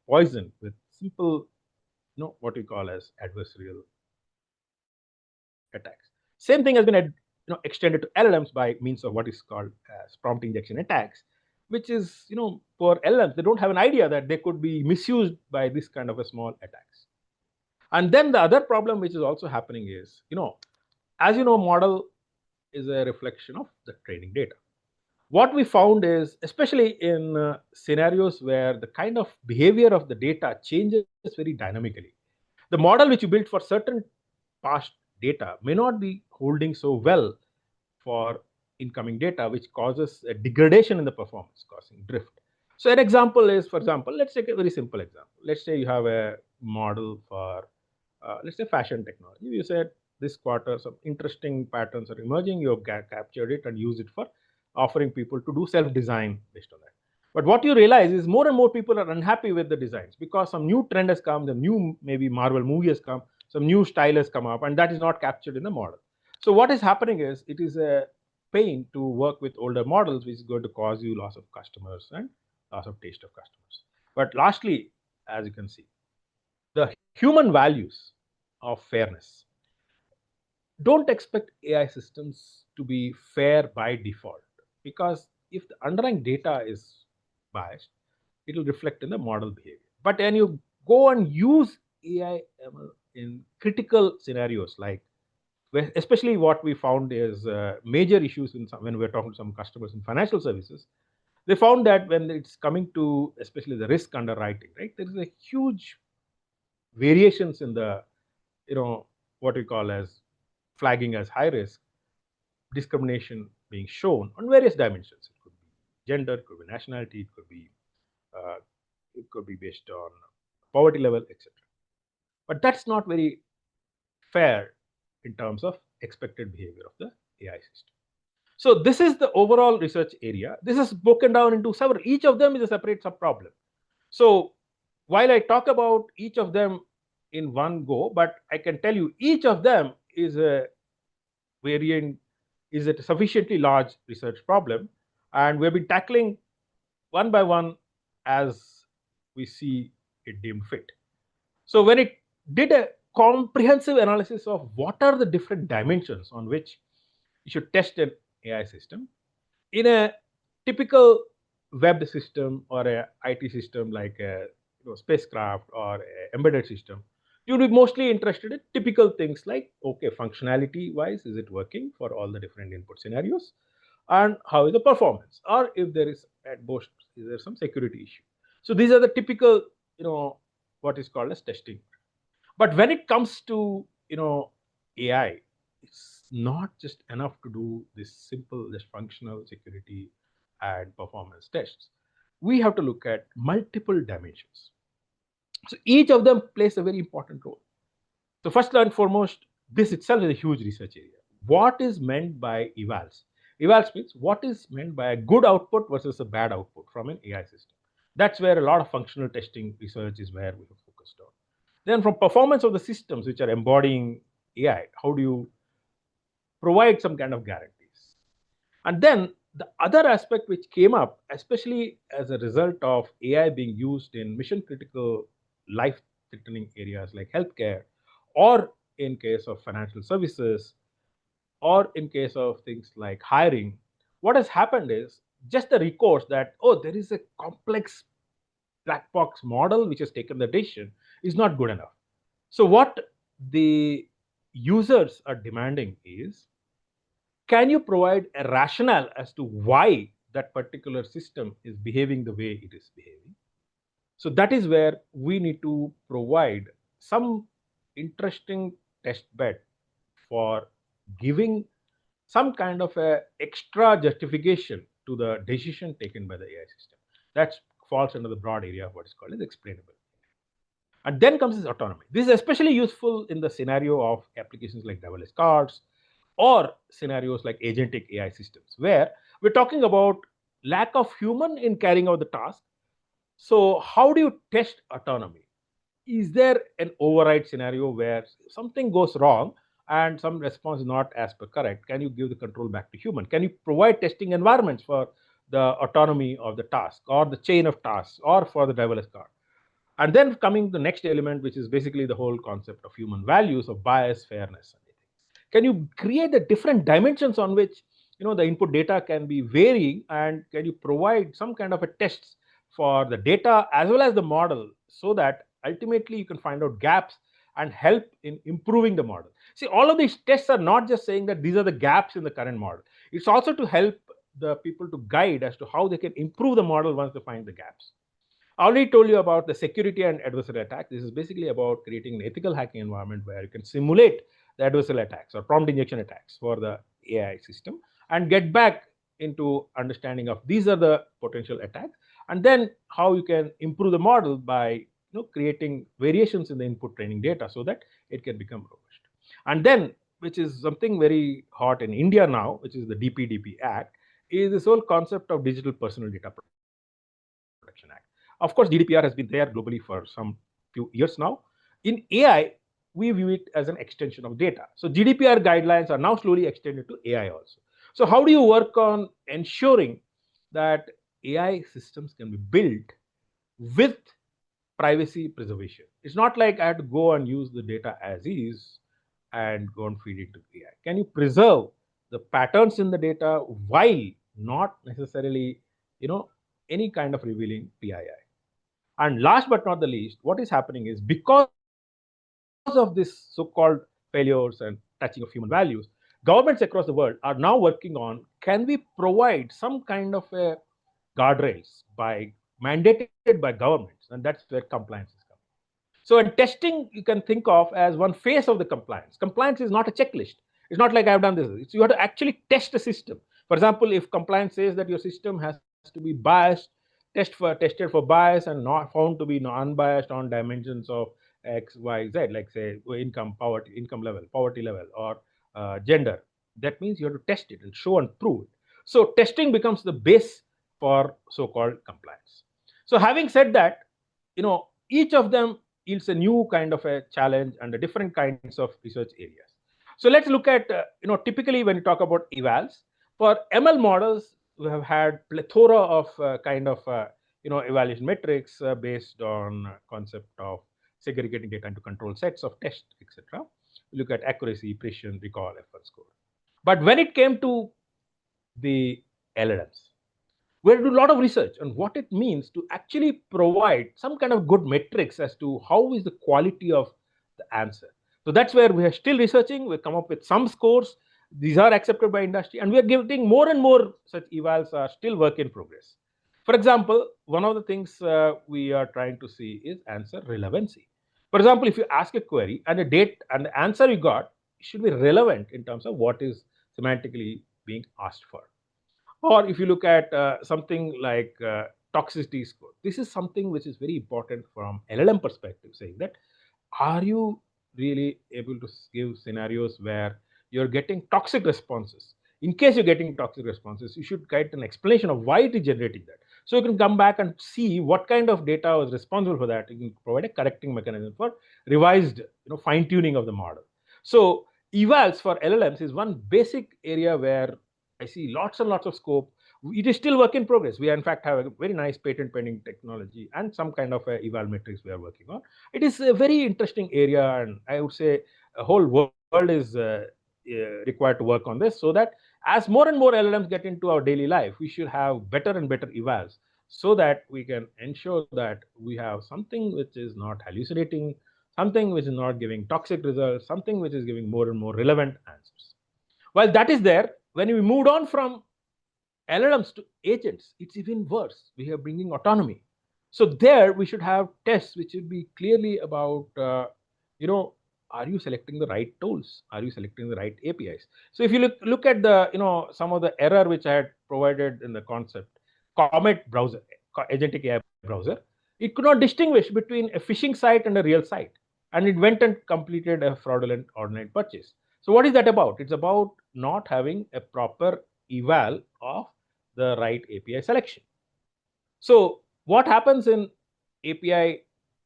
poisoned with simple what we call as adversarial attacks. Same thing has been extended to LLMs by means of what is called as prompt injection attacks, which is for LLMs, they don't have an idea that they could be misused by this kind of a small attacks. And then the other problem which is also happening is, as model is a reflection of the training data. What we found is, especially in scenarios where the kind of behavior of the data changes very dynamically, the model which you built for certain past data may not be holding so well for incoming data, which causes a degradation in the performance, causing drift. So an example is, for example, let's take a very simple example. Let's say you have a model for, let's say, fashion technology. You said this quarter some interesting patterns are emerging. You have captured it and use it for offering people to do self-design based on that. But what you realize is more and more people are unhappy with the designs because some new trend has come, the new maybe Marvel movie has come, some new style has come up, and that is not captured in the model. So what is happening is, it is a pain to work with older models, which is going to cause you loss of customers and loss of taste of customers. But lastly, as you can see, the human values of fairness. Don't expect AI systems to be fair by default, because if the underlying data is biased, it will reflect in the model behavior. But when you go and use AI in critical scenarios, like especially what we found is major issues when we're talking to some customers in financial services, they found that when it's coming to especially the risk underwriting, right, there is a huge variations in the what we call as flagging as high risk, discrimination being shown on various dimensions. It could be gender, it could be nationality, it could be based on poverty level, etc. But that's not very fair in terms of expected behavior of the AI system. So this is the overall research area. This is broken down into several. Each of them is a separate sub-problem. So while I talk about each of them in one go, but I can tell you each of them is a sufficiently large research problem, and we've been tackling one by one as we see it deemed fit. So when it did a comprehensive analysis of what are the different dimensions on which you should test an AI system in a typical web system or a IT system like a spacecraft or a embedded system, You'll be mostly interested in typical things like, okay, functionality wise, is it working for all the different input scenarios? And how is the performance? Or if there is at most, is there some security issue? So these are the typical, what is called as testing. But when it comes to, AI, it's not just enough to do this simple, just functional security and performance tests. We have to look at multiple dimensions. So each of them plays a very important role. So first and foremost, this itself is a huge research area. What is meant by evals? Evals means what is meant by a good output versus a bad output from an AI system. That's where a lot of functional testing research is where we have focused on. Then from performance of the systems which are embodying AI, how do you provide some kind of guarantees? And then the other aspect which came up, especially as a result of AI being used in mission critical life threatening areas like healthcare, or in case of financial services, or in case of things like hiring, what has happened is just the recourse that, oh, there is a complex black box model which has taken the decision is not good enough. So, what the users are demanding is, can you provide a rationale as to why that particular system is behaving the way it is behaving? So that is where we need to provide some interesting test bed for giving some kind of a extra justification to the decision taken by the AI system. That falls under the broad area of what is called as explainable. And then comes this autonomy. This is especially useful in the scenario of applications like driverless cars, or scenarios like agentic AI systems, where we're talking about lack of human in carrying out the task. So how do you test autonomy? Is there an override scenario where something goes wrong and some response is not as per correct? Can you give the control back to human? Can you provide testing environments for the autonomy of the task, or the chain of tasks, or for the driverless car? And then coming to the next element, which is basically the whole concept of human values of bias, fairness, and ethics. Can you create the different dimensions on which the input data can be varying, and can you provide some kind of a tests for the data as well as the model, so that ultimately you can find out gaps and help in improving the model? See, all of these tests are not just saying that these are the gaps in the current model. It's also to help the people to guide as to how they can improve the model once they find the gaps. I already told you about the security and adversarial attack. This is basically about creating an ethical hacking environment where you can simulate the adversarial attacks or prompt injection attacks for the AI system, and get back into understanding of these are the potential attacks, and then how you can improve the model by creating variations in the input training data so that it can become robust. And then, which is something very hot in India now, which is the DPDP Act, is this whole concept of Digital Personal Data Protection Act. Of course, GDPR has been there globally for some few years now. In AI, we view it as an extension of data. So GDPR guidelines are now slowly extended to AI also. So how do you work on ensuring that AI systems can be built with privacy preservation? It's not like I have to go and use the data as is and go and feed it to AI. Can you preserve the patterns in the data while not necessarily, any kind of revealing PII? And last but not the least, what is happening is, because of this so-called failures and touching of human values, governments across the world are now working on, can we provide some kind of a guardrails mandated by governments, and that's where compliance is coming. So in testing, you can think of as one phase of the compliance. Compliance is not a checklist. It's not like I've done this. You have to actually test the system. For example, if compliance says that your system has to be biased, tested for bias and not found to be unbiased on dimensions of X, Y, Z, like say income, poverty level, or gender. That means you have to test it and show and prove it. So testing becomes the base for so-called compliance. So having said that, each of them yields a new kind of a challenge and the different kinds of research areas. So let's look at, typically when you talk about evals, for ML models, we have had plethora of evaluation metrics based on concept of segregating data into control sets of tests, etc. We look at accuracy, precision, recall, F1 score. But when it came to the LLMs, we had to do a lot of research on what it means to actually provide some kind of good metrics as to how is the quality of the answer. So that's where we are still researching. We come up with some scores. These are accepted by industry, and we are getting more and more such evals are still work in progress. For example, one of the things we are trying to see is answer relevancy. For example, if you ask a query and the date and the answer you got should be relevant in terms of what is semantically being asked for. Or if you look at something like toxicity score, this is something which is very important from LLM perspective, saying that are you really able to give scenarios where you're getting toxic responses? In case you're getting toxic responses, you should get an explanation of why it is generating that. So you can come back and see what kind of data was responsible for that. You can provide a correcting mechanism for revised, fine tuning of the model. So evals for LLMs is one basic area where I see lots and lots of scope. It is still work in progress. We in fact have a very nice patent pending technology and some kind of a eval metrics we are working on. It is a very interesting area, and I would say a whole world is required to work on this, so that as more and more LLMs get into our daily life, we should have better and better evals, so that we can ensure that we have something which is not hallucinating, something which is not giving toxic results, something which is giving more and more relevant answers. While that is there, when we moved on from LLMs to agents, it's even worse. We are bringing autonomy. So there we should have tests which would be clearly about, are you selecting the right tools? Are you selecting the right APIs? So if you look at the, some of the error which I had provided in the concept, Comet browser, agentic AI browser, it could not distinguish between a phishing site and a real site. And it went and completed a fraudulent online purchase. So what is that about? It's about not having a proper eval of the right API selection. So what happens in API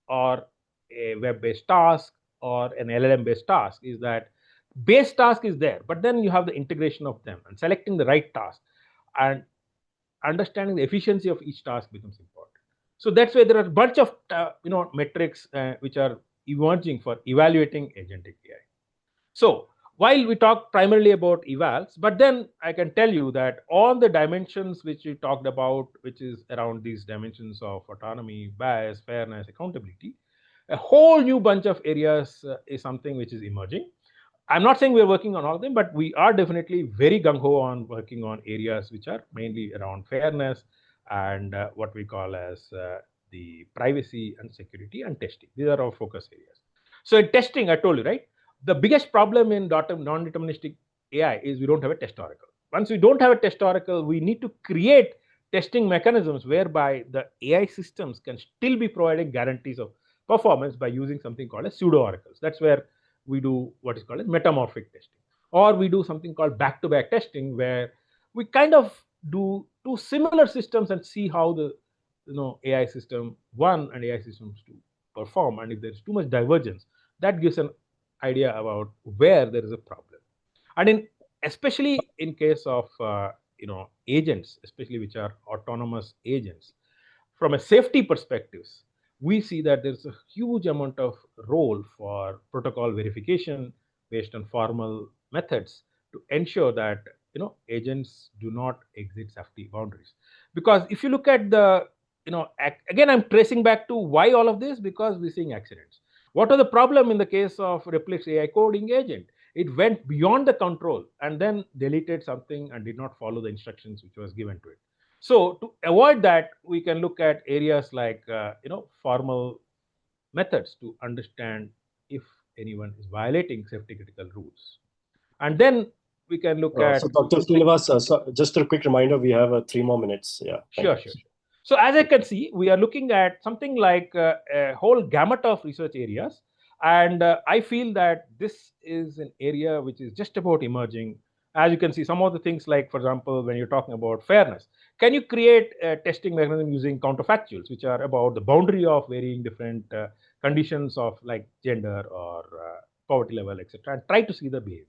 or a web-based task or an LLM-based task is that base task is there, but then you have the integration of them and selecting the right task and understanding the efficiency of each task becomes important. So that's why there are a bunch of metrics which are emerging for evaluating agentic AI. So while we talk primarily about evals, but then I can tell you that all the dimensions which we talked about, which is around these dimensions of autonomy, bias, fairness, accountability, a whole new bunch of areas is something which is emerging. I'm not saying we're working on all of them, but we are definitely very gung-ho on working on areas which are mainly around fairness and what we call as the privacy and security and testing. These are our focus areas. So in testing, I told you, right? The biggest problem in non-deterministic AI is we don't have a test oracle. Once we don't have a test oracle, we need to create testing mechanisms whereby the AI systems can still be providing guarantees of performance by using something called as pseudo oracles. That's where we do what is called as metamorphic testing, or we do something called back-to-back testing, where we kind of do two similar systems and see how the AI system 1 and AI systems 2 perform, and if there's too much divergence, that gives an idea about where there is a problem. And especially in case of agents, especially which are autonomous agents, from a safety perspective, we see that there's a huge amount of role for protocol verification based on formal methods to ensure that agents do not exit safety boundaries. Because if you look at the again, I'm tracing back to why all of this, because we're seeing accidents. What was the problem in the case of Replex AI coding agent? It went beyond the control and then deleted something and did not follow the instructions which was given to it. So to avoid that, we can look at areas like formal methods to understand if anyone is violating safety critical rules, and then we can look at. So Dr. Srinivas, just a quick reminder, we have 3 more minutes. Yeah. Sure. So as I can see, we are looking at something like a whole gamut of research areas, and I feel that this is an area which is just about emerging. As you can see, some of the things like, for example, when you're talking about fairness, can you create a testing mechanism using counterfactuals, which are about the boundary of varying different conditions of like gender or poverty level, etc., and try to see the behavior.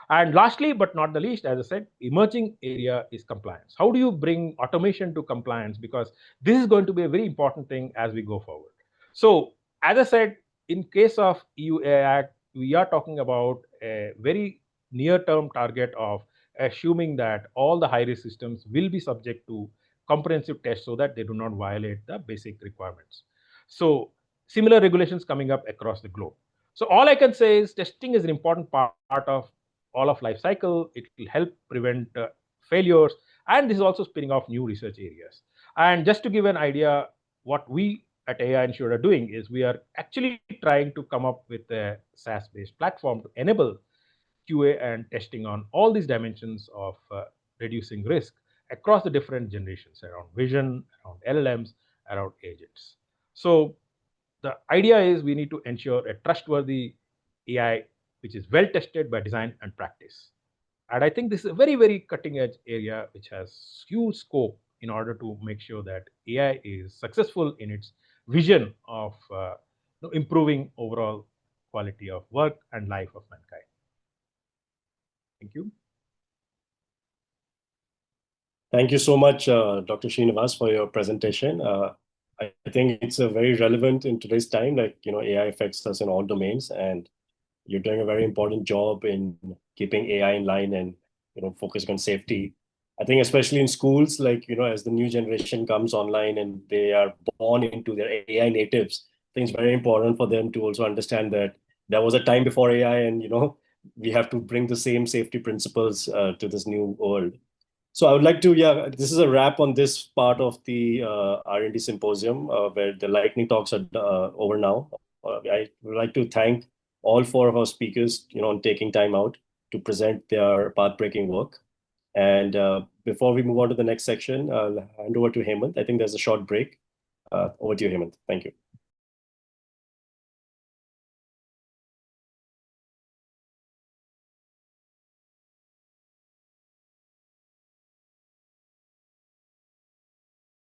And lastly, but not the least, as I said, emerging area is compliance. How do you bring automation to compliance? Because this is going to be a very important thing as we go forward. So, as I said, in case of EU AI Act, we are talking about a very near-term target of assuming that all the high-risk systems will be subject to comprehensive tests so that they do not violate the basic requirements. So, similar regulations coming up across the globe. So all I can say is testing is an important part of all of life cycle. It will help prevent failures, and this is also spinning off new research areas. And just to give an idea, what we at AI Ensure are doing is we are actually trying to come up with a SaaS-based platform to enable QA and testing on all these dimensions of reducing risk across the different generations around vision, around LLMs, around agents. So the idea is we need to ensure a trustworthy AI which is well tested by design and practice. And I think this is a very, very cutting edge area which has huge scope in order to make sure that AI is successful in its vision of improving overall quality of work and life of mankind. Thank you. Thank you so much, Dr. Srinivas, for your presentation. I think it's very relevant in today's time. Like, AI affects us in all domains, and you're doing a very important job in keeping AI in line and focusing on safety. I think especially in schools, like as the new generation comes online and they are born into their AI natives, I think it's very important for them to also understand that there was a time before AI, and we have to bring the same safety principles to this new world. So I would like to, this is a wrap on this part of the R&D symposium where the lightning talks are over now. I would like to thank all four of our speakers, on taking time out to present their path-breaking work. And before we move on to the next section, I'll hand over to Hemant. I think there's a short break. Over to you, Hemant. Thank you.